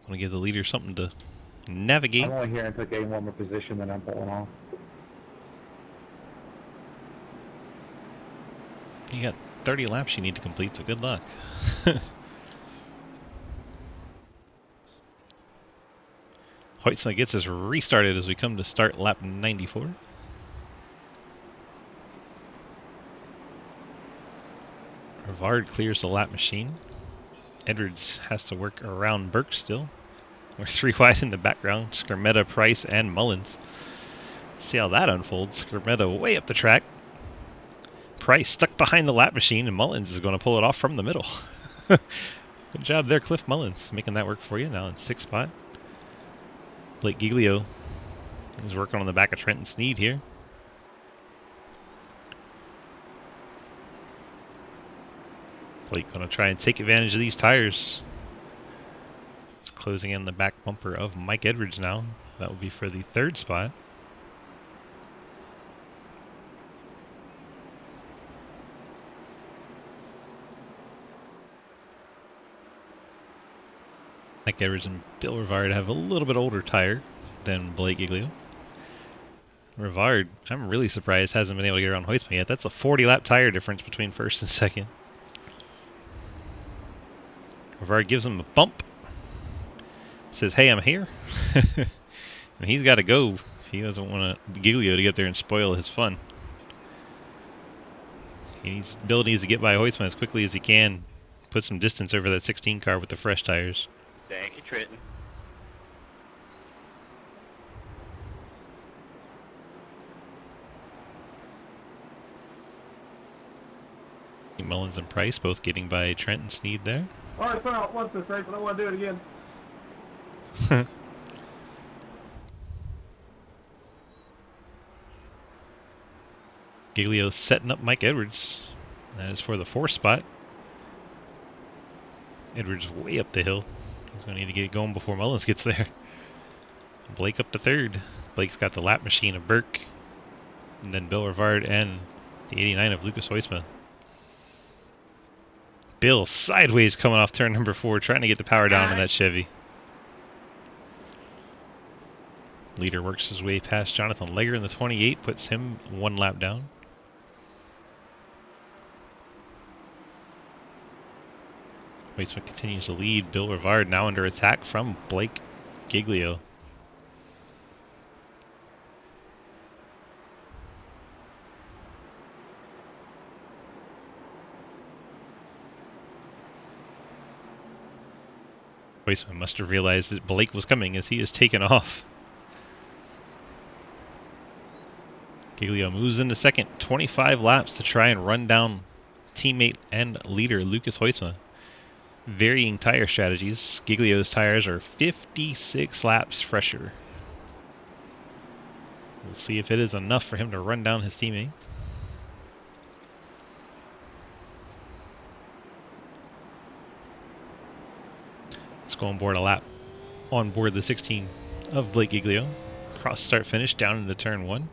Want to give the leader something to navigate. I'm only here until game one more position, then I'm pulling off. You got 30 laps you need to complete, so good luck. Hoytsma gets us restarted as we come to start lap 94. Rivard clears the lap machine. Edwards has to work around Burke still. We're 3 wide in the background. Skermetta, Price, and Mullins. See how that unfolds. Skermetta way up the track. Price stuck behind the lap machine, and Mullins is going to pull it off from the middle. Good job there, Cliff Mullins, making that work for you. Now in 6th spot. Blake Giglio is working on the back of Trenton Sneed here. Blake going to try and take advantage of these tires. It's closing in the back bumper of Mike Edwards now. That will be for the 3rd spot. Mike Edwards and Bill Rivard have a little bit older tire than Blake Giglio. Rivard, I'm really surprised, hasn't been able to get around Hoytsma yet. That's a 40-lap tire difference between 1st and 2nd. Rivard gives him a bump. Says, hey, I'm here. And he's got to go. He doesn't want Giglio to get there and spoil his fun. Bill needs to get by Hoytsma as quickly as he can. Put some distance over that 16 car with the fresh tires. Thank you, Trenton. Mullins and Price both getting by Trent and Sneed there. All right, fine, once this race, but I want to do it again. Giglio setting up Mike Edwards. That is for the 4th spot. Edwards way up the hill. He's going to need to get going before Mullins gets there. Blake up to 3rd. Blake's got the lap machine of Burke. And then Bill Rivard and the 89 of Lucas Hoytsma. Bill sideways coming off turn number 4, trying to get the power down in that Chevy. Leader works his way past Jonathan Legger in the 28, puts him 1 lap down. Hoytsma continues to lead. Bill Rivard now under attack from Blake Giglio. Hoytsma must have realized that Blake was coming as he is taken off. Giglio moves into 2nd, 25 laps to try and run down teammate and leader Lucas Hoytsma. Varying tire strategies. Giglio's tires are 56 laps fresher. We'll see if it is enough for him to run down his teammate. Let's go on board a lap. On board the 16 of Blake Giglio. Cross start finish down into turn 1.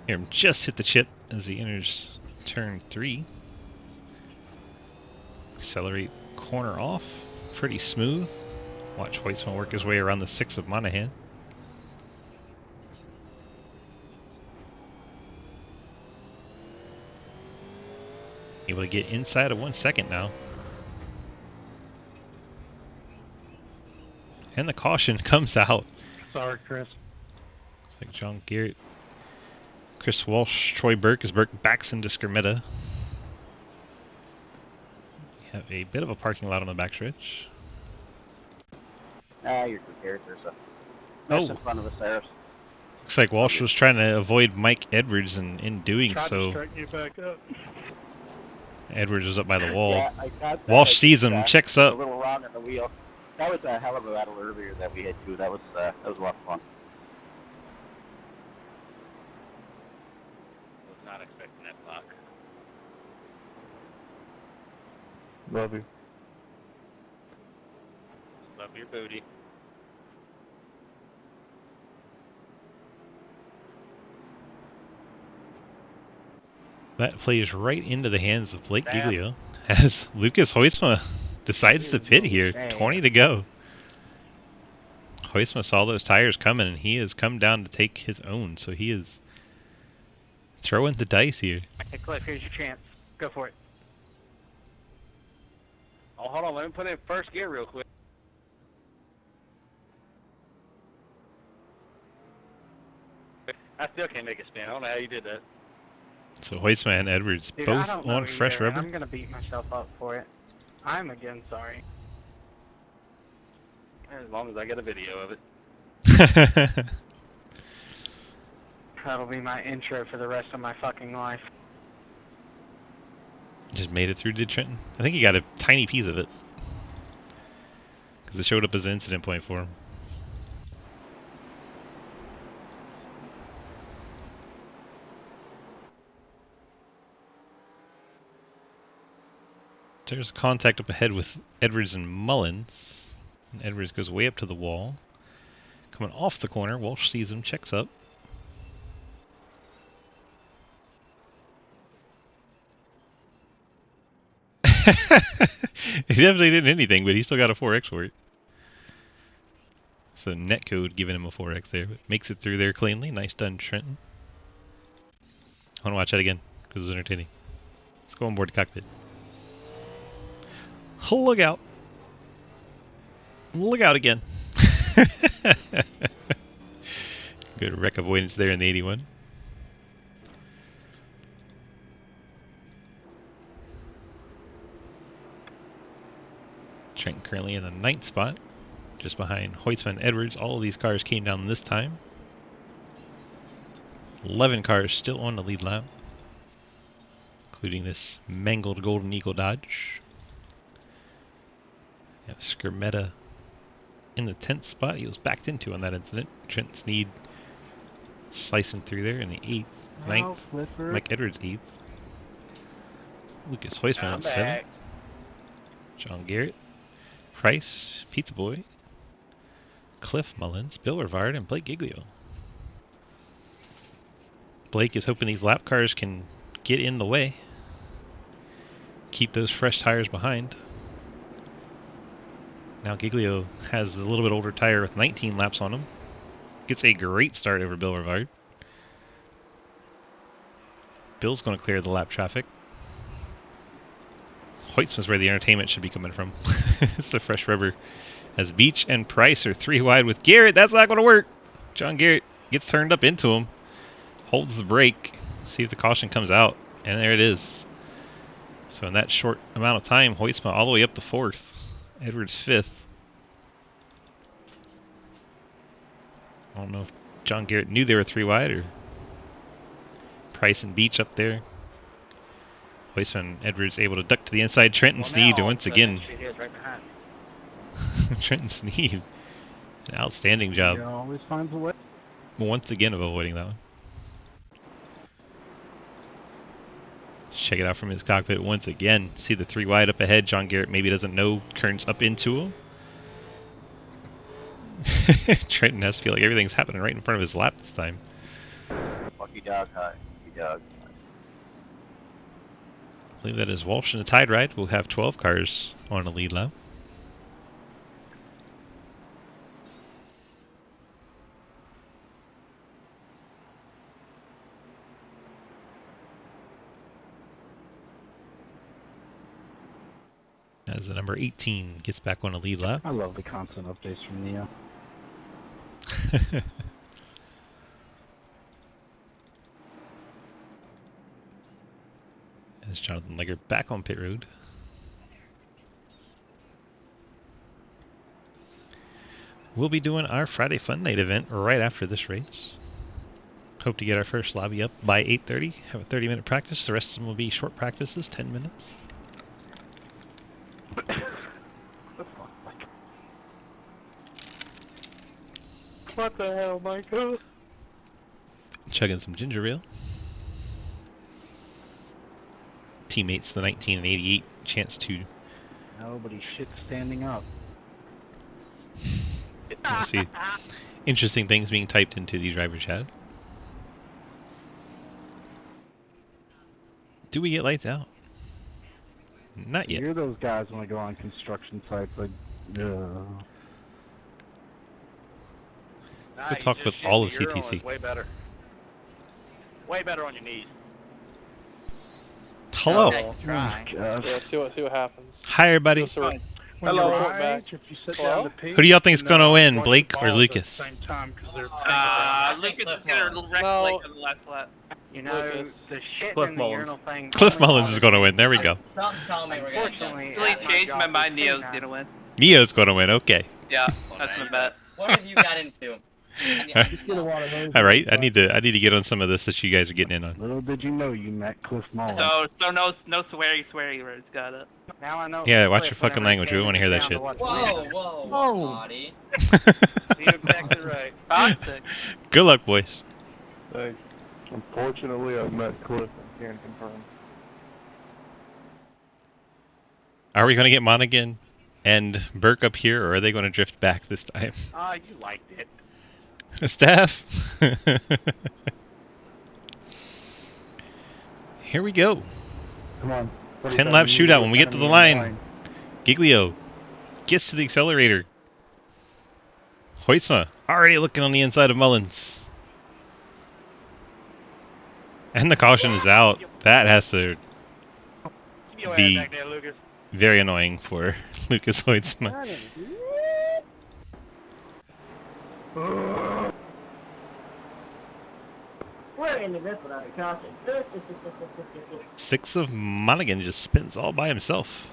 Hear him just hit the chip as he enters turn 3. Accelerate corner off. Pretty smooth. Watch Hoytsma work his way around the 6 of Monahan. Able to get inside of 1 second now. And the caution comes out. Sorry, Chris. Looks like John Garrett, Chris Walsh, Troy Burke as Burke backs into Skermetta. We have a bit of a parking lot on the backstretch. You're compared. There's a mess in front of us there. Looks like Walsh was trying to avoid Mike Edwards, and in doing Tried to so, straighten you back up. Edwards was up by the wall. Yeah, I got that. Walsh sees him, checks A up. little wrong on the wheel. That was a hell of a battle earlier that we had too. That was a lot of fun. Was not expecting that block. Love you. Love your booty. That plays right into the hands of Blake Giglio as Lucas Hoytsma decides to pit here. 20 to go. Hoytsma saw those tires coming, and he has come down to take his own, so he is throwing the dice here. Hey, Cliff, here's your chance. Go for it. Oh, hold on. Let me put in first gear real quick. still can't make it spin. I don't know how you did that. So Hoytsma and Edwards Dude, I both don't know on fresh either, and rubber. I'm gonna beat myself up for it. I'm again sorry. As long as I get a video of it. That'll be my intro for the rest of my fucking life. Just made it through, did Trenton? I think he got a tiny piece of it. Because it showed up as an incident point for him. There's a contact up ahead with Edwards and Mullins. And Edwards goes way up to the wall. Coming off the corner, Walsh sees him, checks up. He definitely didn't anything, but he still got a 4X for it. So netcode giving him a 4X there, but makes it through there cleanly. Nice done, Trenton. I want to watch that again, because it was entertaining. Let's go on board the cockpit. Look out. Look out again. Good wreck avoidance there in the 81. Trent currently in the 9th spot, just behind Hoytsma and Edwards. All of these cars came down this time. 11 cars still on the lead lap, including this mangled Golden Eagle Dodge. We have Skirmetta in the 10th spot. He was backed into on that incident. Trent Sneed slicing through there in the 8th, 9th. Mike Edwards 8th. Lucas Hoytsma on 7th. John Garrett, Price, Pizza Boy, Cliff Mullins, Bill Rivard, and Blake Giglio. Blake is hoping these lap cars can get in the way. Keep those fresh tires behind. Now Giglio has a little bit older tire with 19 laps on him. Gets a great start over Bill Rivard. Bill's going to clear the lap traffic. Hoytsma's where the entertainment should be coming from. It's the fresh rubber. As Beach and Price are 3 wide with Garrett. That's not going to work. John Garrett gets turned up into him. Holds the brake. See if the caution comes out. And there it is. So in that short amount of time, Hoytsma all the way up to 4th. Edwards 5th. I don't know if John Garrett knew they were 3 wide or Price and Beach up there. Hoytsma and Edwards able to duck to the inside. Trenton Sneed once again. Trenton Sneed. An outstanding job. He always finds a way. Once again of avoiding that one. Check it out from his cockpit once again. See the 3 wide up ahead. John Garrett maybe doesn't know. Turns up into him. Trenton has to feel like everything's happening right in front of his lap this time. Lucky dog high. Lucky dog. I believe that is Walsh in the Tide Ride. We'll have 12 cars on the lead lap. As the number 18 gets back on the lead lap. I love the constant updates from Neo. As Jonathan Legger back on pit road. We'll be doing our Friday Fun Night event right after this race. Hope to get our first lobby up by 8:30. Have a 30-minute practice. The rest of them will be short practices, 10 minutes. What the hell, Michael? Chugging some ginger ale. Teammates, the 19 and 88, chance to Nobody shit standing up. see interesting things being typed into the driver chat. Do we get lights out? Not yet. You're those guys when I go on construction sites, like, Let's go talk with all of CTC. Way better. Way better on your knees. Hello. Try. God. Yeah, see what happens. Hi, everybody. Just a When Hello. you Report back. ride, if you sit Hello? down to pee, Who do y'all think is you gonna win, watch Blake the or balls Lucas? At the same time, 'cause they're I think Lucas Cliff is gonna Mullins. wreck No. Blake on the last lap. You know, Lucas. the shit Cliff in the Mullins. urinal thing. Cliff only Mullins is gonna bothers win. There we me. go. Something's telling me we're gonna Unfortunately, Actually, at my changed my job, we mind. say Neo's that. gonna win. Neo's gonna win. Okay. Yeah, that's my bet. What have you got into? I need to know. All right. I need to get on some of this that you guys are getting in on. Little did you know you met Cliff Mullins. So no sweary words. Got it. Now I know. Yeah, watch Cliff your fucking whenever he language. We came wanna into hear that town shit. to watch Whoa, me. whoa, Whoa. naughty. You're exactly right. Toxic. Good luck, boys. Thanks. Unfortunately, I've met Cliff and can confirm. Are we gonna get Monaghan and Burke up here, or are they gonna drift back this time? Ah, you liked it. Staff. Here we go. Come on. 10-lap shootout when we get to the line. Giglio gets to the accelerator. Hoytsma already looking on the inside of Mullins. And the caution is out. That has to Give your Be- ass back there, Lucas. very annoying for Lucas Hoytsma. We're ending this without a caution. 6 of Monaghan just spins all by himself.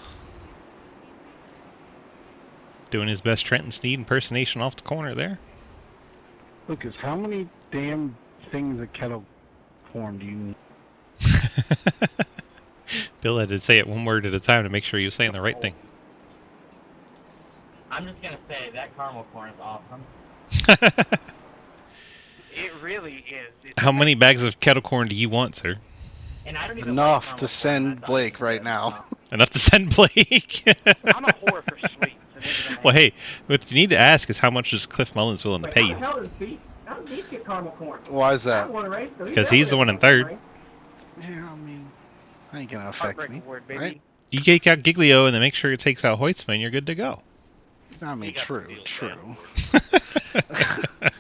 Doing his best Trenton Sneed impersonation off the corner there. Lucas, how many damn things of kettle corn do you need? Bill had to say it one word at a time to make sure he was saying the right thing. I'm just gonna say that caramel corn is awesome. It really is. It's How many bags of kettle corn do you want, sir? And I don't even Enough like to caramel send corn. I thought Blake it was right good. now. Enough to send Blake. I'm a whore for sweets. and this is Well, amazing. hey, what you need to ask is how much is Cliff Mullins willing to pay you? How does Pete get caramel corn? Why is I that? don't want to race, so Because he's the one in third. Yeah, I mean, ain't gonna affect Heartbreak me, award, baby. right? You take out Giglio and then make sure it takes out Hoytsma and you're good to go. I mean, He got true, the deal, true. man.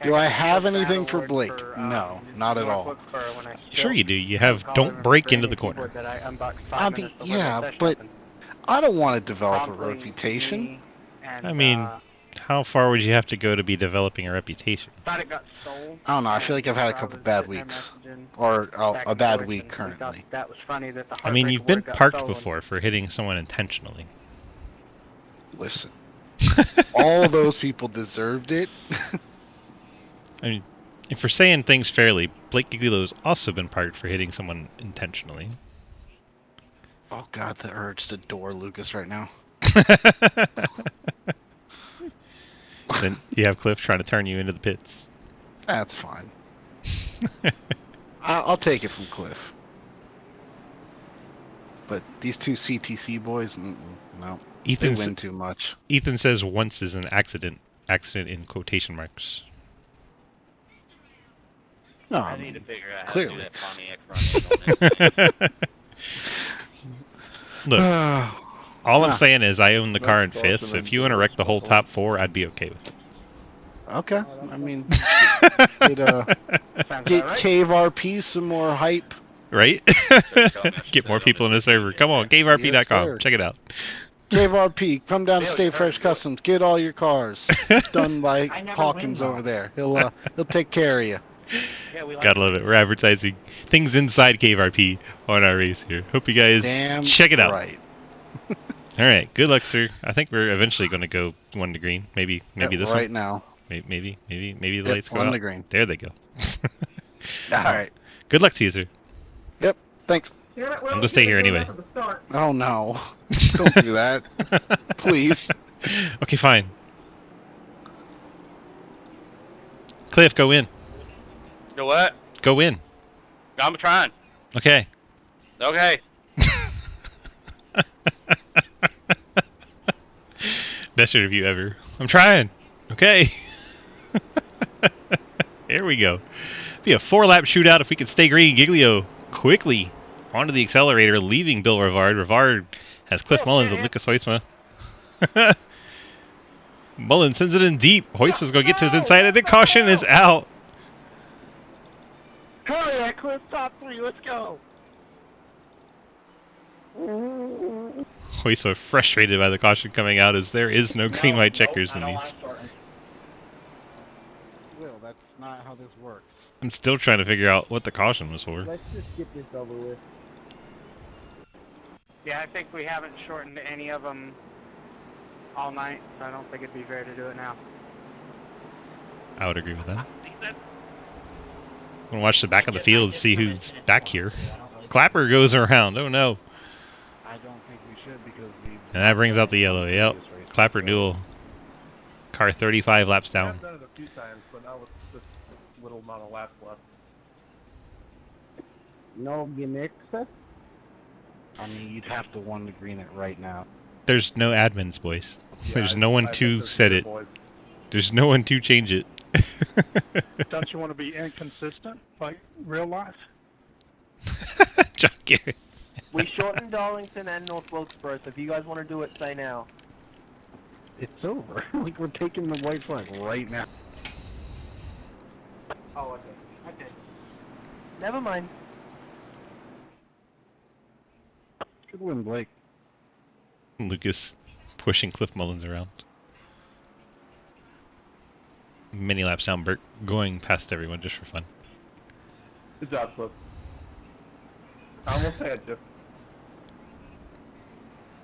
Do I have Excellent anything for award Blake? for, No, not at all. Norfolk for when I Sure you spilled do. You have alcohol don't over break brain into the and corner. keyboard that I unboxed 5 I mean, minutes before the yeah, session but opened. I don't want to develop a Promptly reputation. me and, I mean, how far would you have to go to be developing a reputation? thought it got stolen. I don't know. I feel like I've had a and couple was bad sitting there weeks, messaging or back a and bad forth, week and we thought currently. that was funny that the I mean, Heartbreak you've been Award got parked stolen. before for hitting someone intentionally. Listen, all those people deserved it. I mean, if we're saying things fairly, Blake Giglio's also been parked for hitting someone intentionally. Oh God, the urge to door Lucas right now. Then you have Cliff trying to turn you into the pits. That's fine. I'll take it from Cliff. But these two CTC boys, no, they Ethan's- win too much. Ethan says once is an accident. Accident in quotation marks. No, I I need mean, to figure out how clearly. to do that Pontiac front end on this. Look, all I'm Nah. saying is I own the car in That's fifth, awesome so if and you want to wreck the whole beautiful. top 4, I'd be okay with it. Okay, I mean, get Sounds get about right. Cave RP some more hype. Right? Very common, Get more said on people in this the server. video. Come on, GameRP.com. sir. Check it out. Cave RP, come down to Bill, Stay you heard Fresh it, Bill. Customs. Get all your cars. It's done by I never Hawkins win, over though. there. He'll take care of you. Yeah, we like Gotta love it. We're advertising things inside KVRP on our race here. Hope you guys Damn check it out. right. All right, good luck, sir. I think we're eventually going to go 1 to green. Maybe Yep, this right one. now. Maybe the Yep, lights go 1 out. to green. There they go. All right. Good luck to you, sir. Thanks. I'm gonna stay here anyway. Oh no. Don't do that. Please. Okay, fine. Cliff, go in. You know what? Go in. I'm trying. Okay. Okay. Best interview ever. I'm trying. Okay. Here we go. Be a 4-lap shootout if we can stay green. Giglio quickly onto the accelerator, leaving Bill Rivard. Rivard has Cliff Mullins and Lucas Hoytsma. Mullins sends it in deep. Hoytsma's going to get to his inside, and the caution is out. Hurry, Cliff, top 3, let's go. Always so frustrated by the caution coming out as there is no green white checkers I in don't want these. to shorten. Will, that's not how this works. I'm still trying to figure out what the caution was for. Let's just get this over with. Yeah, I think we haven't shortened any of them all night, so I don't think it'd be fair to do it now. I would agree with that. I'm gonna watch the back of the field to see who's back here. Clapper goes around. Oh no! I don't think we should because we. And that brings out the yellow. Yep. Clapper duel. Car 35 laps down. I've done it a few times, but not with this little amount of laps left. No gimmicks. I mean, you'd have to want to green it right now. There's no admins, boys. Yeah, There's no one I to bet set there's it. boys. There's no one to change it. Don't you want to be inconsistent like real life? John Garrett. We shortened Darlington and North Wilkesboro, so if you guys want to do it, say now. It's over. Like, we're taking the white flag right now. Oh, okay. Okay. Never mind. Good win, Blake. Lucas pushing Cliff Mullins around. Many laps down, Bert going past everyone just for fun. Good job, Cliff. I almost had you.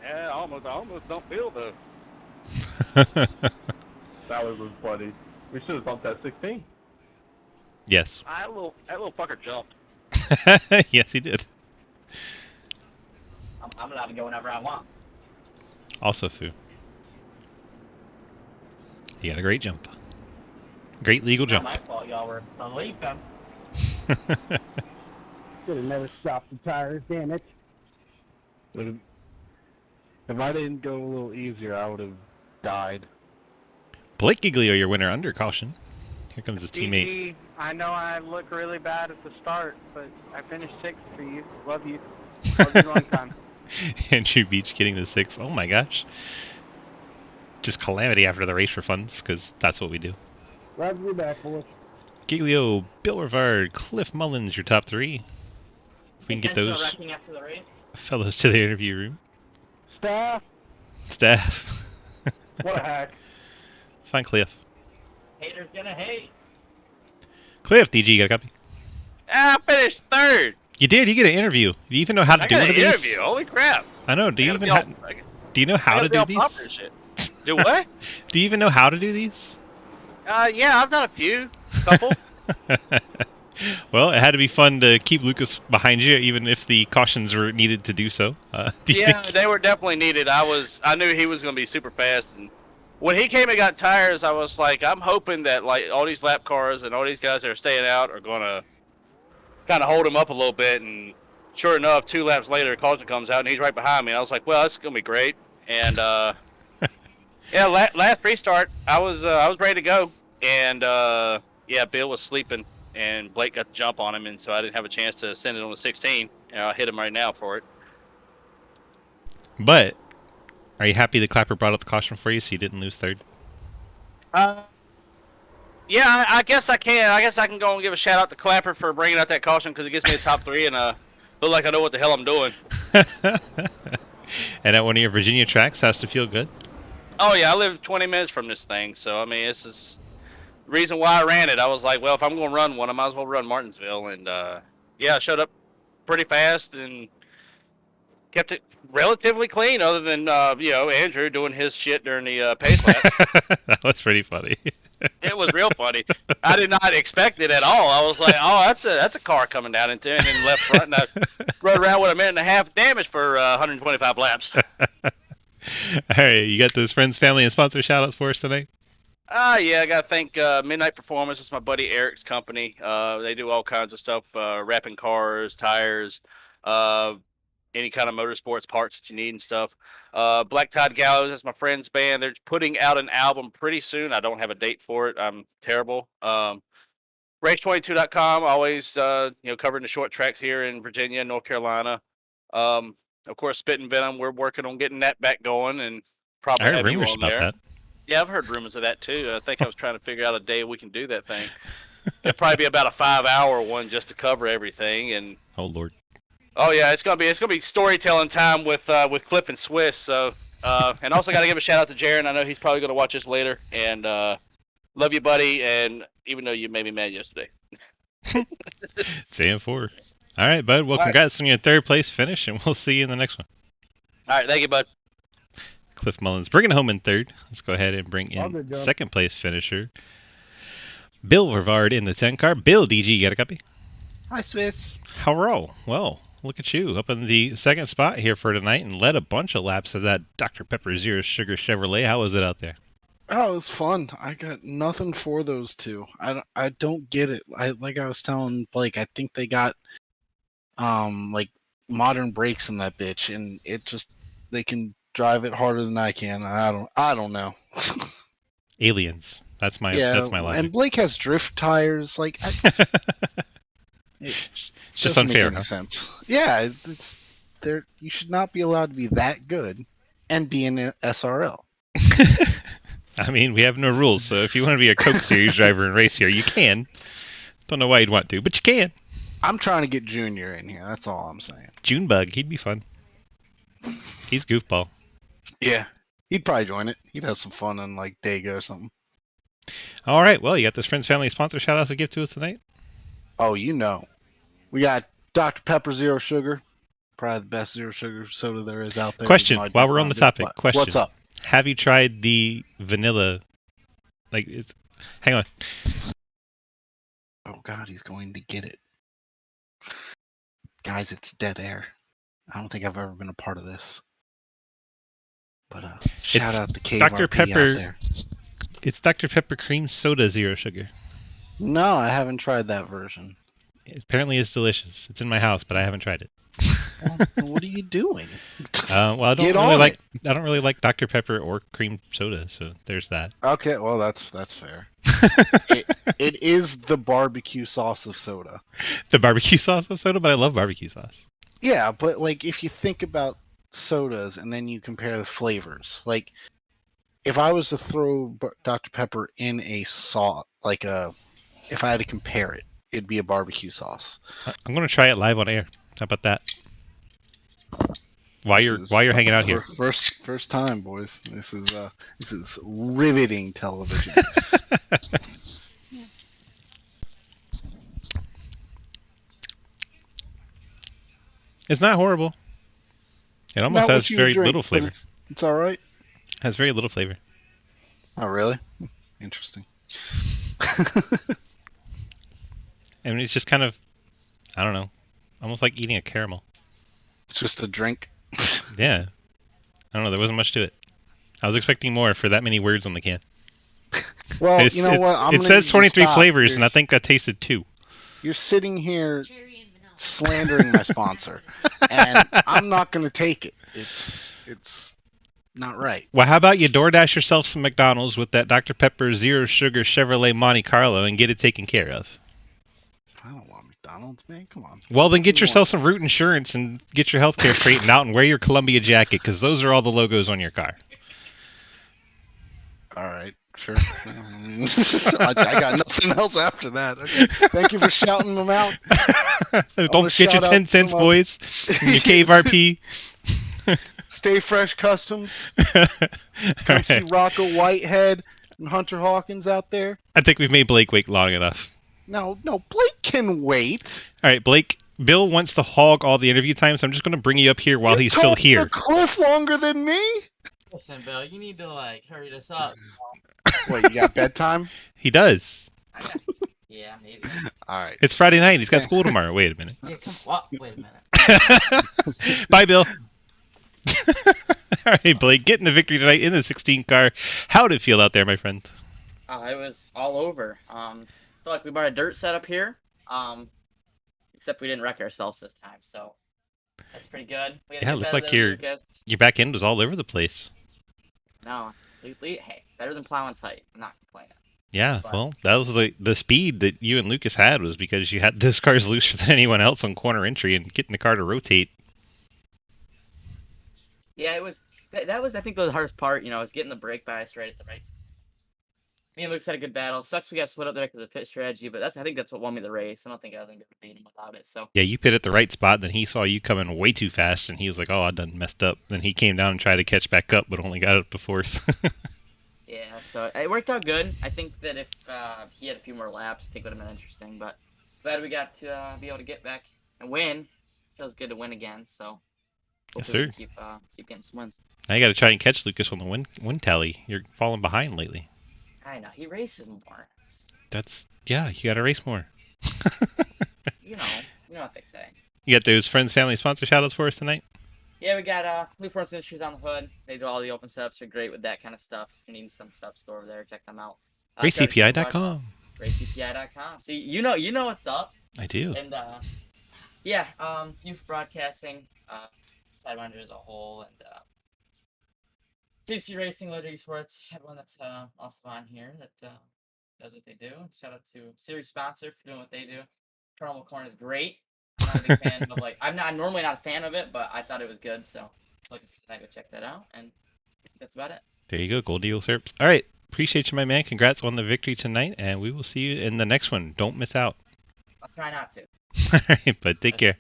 Yeah, I almost don't feel the. That was funny. We should have bumped that 16. Yes. That little fucker jumped. Yes, he did. I'm allowed to go whenever I want. Also Foo. He had a great jump. Great legal Not jump. my fault, y'all were sleeping. Should have never stopped the tires, damn it. If I didn't go a little easier, I would have died. Blake Giglio, your winner under caution. Here comes his teammate. GG, I know I look really bad at the start, but I finished 6th for you. Love you. Love you long time. Andrew Beach getting the 6th. Oh my gosh. Just calamity after the race for funds, because that's what we do. Glad to be back, boys. Giglio, Bill Rivard, Cliff Mullins, your top 3. If we can get Intentional those wrecking after the race. fellows to the interview room. Staff, Staff. what a hack. It's fine, Cliff. Haters gonna hate. Cliff, DG, you got a copy? I finished third. You did. You get an interview. Do you even know how to I do got one an of these? interview. Holy crap! I know. Do you I even gotta be all- do you know I how gotta to be all do proper and these? shit. Do what? Do you even know how to do these? Yeah, I've done a few, couple. Well, it had to be fun to keep Lucas behind you, even if the cautions were needed to do so. Do you Yeah, think? they were definitely needed. I knew he was going to be super fast, and when he came and got tires, I was like, I'm hoping that like all these lap cars and all these guys that are staying out are going to kind of hold him up a little bit. And sure enough, 2 laps later, caution comes out and he's right behind me. And I was like, well, that's going to be great. And yeah, last restart, I was ready to go, and yeah, Bill was sleeping, and Blake got the jump on him, and so I didn't have a chance to send it on the 16. And I'll hit him right now for it. But are you happy the Clapper brought up the caution for you, so you didn't lose third? Yeah, I guess I can. I guess I can go and give a shout out to Clapper for bringing out that caution because it gets me a top 3 and look like I know what the hell I'm doing. And at one of your Virginia tracks, has to feel good. Oh yeah, I live 20 minutes from this thing, so I mean, this is the reason why I ran it. I was like, well, if I'm going to run one, I might as well run Martinsville, and yeah, I showed up pretty fast and kept it relatively clean, other than you know, Andrew doing his shit during the pace lap. That was pretty funny. It was real funny. I did not expect it at all. I was like, oh, that's a car coming down into it, and then left front, and I rode around with a minute and a half damage for 125 laps. All right, you got those friends, family, and sponsor shout-outs for us tonight? Yeah, I got to thank Midnight Performance. It's my buddy Eric's company. They do all kinds of stuff, wrapping cars, tires, any kind of motorsports parts that you need and stuff. Black Tide Gallows, that's my friend's band. They're putting out an album pretty soon. I don't have a date for it. I'm terrible. Race22.com, always you know, covering the short tracks here in Virginia and North Carolina. Of course, Spit and Venom, we're working on getting that back going, and probably I heard have you rumors on about there. that. Yeah, I've heard rumors of that too. I think I was trying to figure out a day we can do that thing. It'd probably be about a 5-hour one just to cover everything, and Oh, Lord. Oh yeah, it's gonna be storytelling time with Clip and Swiss. So and also got to give a shout out to Jaron. I know he's probably gonna watch this later. And love you, buddy. And even though you made me mad yesterday. 4. All right, bud. Well, All right. congrats on your 3rd place finish, and we'll see you in the next one. All right, thank you, bud. Cliff Mullins bringing it home in 3rd. Let's go ahead and bring All in good, John. 2nd place finisher, Bill Rivard in the 10 car. Bill, DG, you got a copy? Hi, Swiss. Hello. Well, look at you up in the 2nd spot here for tonight and led a bunch of laps of that Dr. Pepper Zero Sugar Chevrolet. How was it out there? Oh, it was fun. I got nothing for those two. I don't get it. Like I was telling Blake, I think they got like modern brakes in that bitch, and it just they can drive it harder than I can. I don't know. Aliens. That's my logic. And Blake has drift tires. Like it's just unfair. Make any sense. Yeah, it's there. You should not be allowed to be that good and be in SRL. I mean, we have no rules, so if you want to be a Coke Series driver and race here, you can. Don't know why you'd want to, but you can. I'm trying to get Junior in here. That's all I'm saying. Junebug, he'd be fun. He's goofball. Yeah, he'd probably join it. He'd have some fun on like Dega or something. All right, well, you got this Friends Family sponsor shout out to give to us tonight? Oh, you know. We got Dr. Pepper Zero Sugar. Probably the best zero sugar soda there is out there. Question, while we're on the topic, question. What's up? Have you tried the vanilla? Like, it's. Hang on. Oh, God, he's going to get it. Guys, it's dead air. I don't think I've ever been a part of this. But shout out to KRP Dr. Pepper. out there. It's Dr. Pepper Cream Soda Zero Sugar. No, I haven't tried that version. Apparently it's delicious. It's in my house, but I haven't tried it. Well, what are you doing? Well, I don't really like Dr. Pepper or cream soda, so there's that. Okay, well that's fair. It is the barbecue sauce of soda. The barbecue sauce of soda, but I love barbecue sauce. Yeah, but like if you think about sodas and then you compare the flavors, like if I was to throw Dr. Pepper in a sauce, if I had to compare it, it'd be a barbecue sauce. I'm gonna try it live on air. How about that? While you're hanging out here. First time, boys. This is riveting television. It's not horrible. It almost has very little flavor. It's all right. Has very little flavor. Oh, really? Interesting. I mean, it's just kind of, I don't know, almost like eating a caramel. It's just a drink. Yeah. I don't know. There wasn't much to it. I was expecting more for that many words on the can. Well, you know what? It says 23 flavors, and I think I tasted 2. You're sitting here slandering my sponsor, and I'm not going to take it. It's not right. Well, how about you DoorDash yourself some McDonald's with that Dr. Pepper Zero Sugar Chevrolet Monte Carlo and get it taken care of? I don't want McDonald's, man. Come on. Well, then get yourself some Root Insurance and get your health care straightened out and wear your Columbia jacket, because those are all the logos on your car. All right, sure. I got nothing else after that. Okay. Thank you for shouting them out. Don't get your 10 cents, boys. And your KRP. Stay Fresh Customs. Come see Rocco Whitehead and Hunter Hawkins out there. I think we've made Blake wait long enough. No, Blake can wait. All right, Blake. Bill wants to hog all the interview time, so I'm just going to bring you up here while he's still here. Cliff longer than me? Listen, Bill, you need to hurry this up. Wait, you got bedtime? He does. I guess. Yeah, maybe. All right. It's Friday night. He's got school tomorrow. Wait a minute. Yeah, come. What? Wait a minute. Bye, Bill. All right, Blake, getting the victory tonight in the 16 car. How did it feel out there, my friend? It was all over. I feel like we brought a dirt setup here. Except we didn't wreck ourselves this time, so that's pretty good. We Yeah, it looked like your back end was all over the place. No, hey, better than plowing tight. I'm not complaining. Yeah, well, that was the speed that you and Lucas had was because you had this car's looser than anyone else on corner entry and getting the car to rotate. Yeah, it was. That was, I think, the hardest part. Is getting the brake bias right at the right. Me and Luke had a good battle. Sucks we got split up there because of pit strategy, but I think that's what won me the race. I don't think I was gonna be able to beat him without it. So Yeah, you pit at the right spot, then he saw you coming way too fast, and he was like, "Oh, I done messed up." Then he came down and tried to catch back up, but only got up to fourth. yeah, so it worked out good. I think that if he had a few more laps, I think it would have been interesting. But glad we got to be able to get back and win. Feels good to win again. So Yes, hopefully we sir. can keep getting some wins. Now you got to try and catch Lucas on the win tally. You're falling behind lately. I know he races more. Yeah, you got to race more. You know what they say. You got those friends, family sponsor shoutouts for us tonight? Yeah, we got Blue Force Industries on the hood. They do all the open setups. They're great with that kind of stuff. If you need some stuff, go over there, check them out. RaceCPI.com. RaceCPI.com. See, you know what's up. I do. And yeah, youth broadcasting, Sidewinder as a whole, and CC Racing, Letter Esports, everyone that's also on here that does what they do. Shout out to series sponsor for doing what they do. Caramel corn is great. I'm not a big fan of I'm normally not a fan of it, but I thought it was good, so looking for tonight, go check that out, and that's about it. There you go, Gold Eagle Serps. All right, appreciate you, my man. Congrats on the victory tonight, and we will see you in the next one. Don't miss out. I'll try not to. All right, but take care.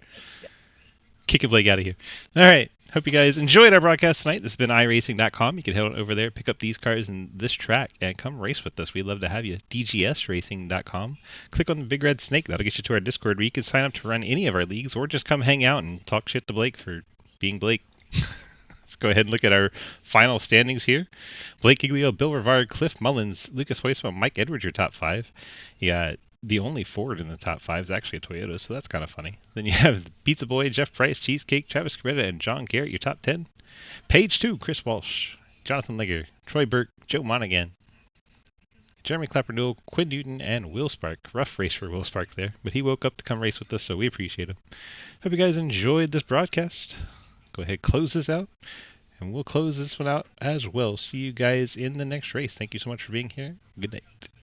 Kick your Blake out of here. All right. Hope you guys enjoyed our broadcast tonight. This has been iRacing.com. You can head on over there, pick up these cars and this track, and come race with us. We'd love to have you. DGSRacing.com. Click on the big red snake. That'll get you to our Discord where you can sign up to run any of our leagues or just come hang out and talk shit to Blake for being Blake. Let's go ahead and look at our final standings here. Blake Giglio, Bill Rivard, Cliff Mullins, Lucas Hoisman, Mike Edwards, your top five. You got the only Ford in the top five is actually a Toyota, so that's kind of funny. Then you have Pizza Boy, Jeff Price, Cheesecake, Travis Coretta, and John Garrett, your top 10. Page 2, Chris Walsh, Jonathan Ligger, Troy Burke, Joe Monaghan, Jeremy Clapper-Newell, Quinn Newton, and Will Spark. Rough race for Will Spark there, but he woke up to come race with us, so we appreciate him. Hope you guys enjoyed this broadcast. Go ahead, close this out, and we'll close this one out as well. See you guys in the next race. Thank you so much for being here. Good night.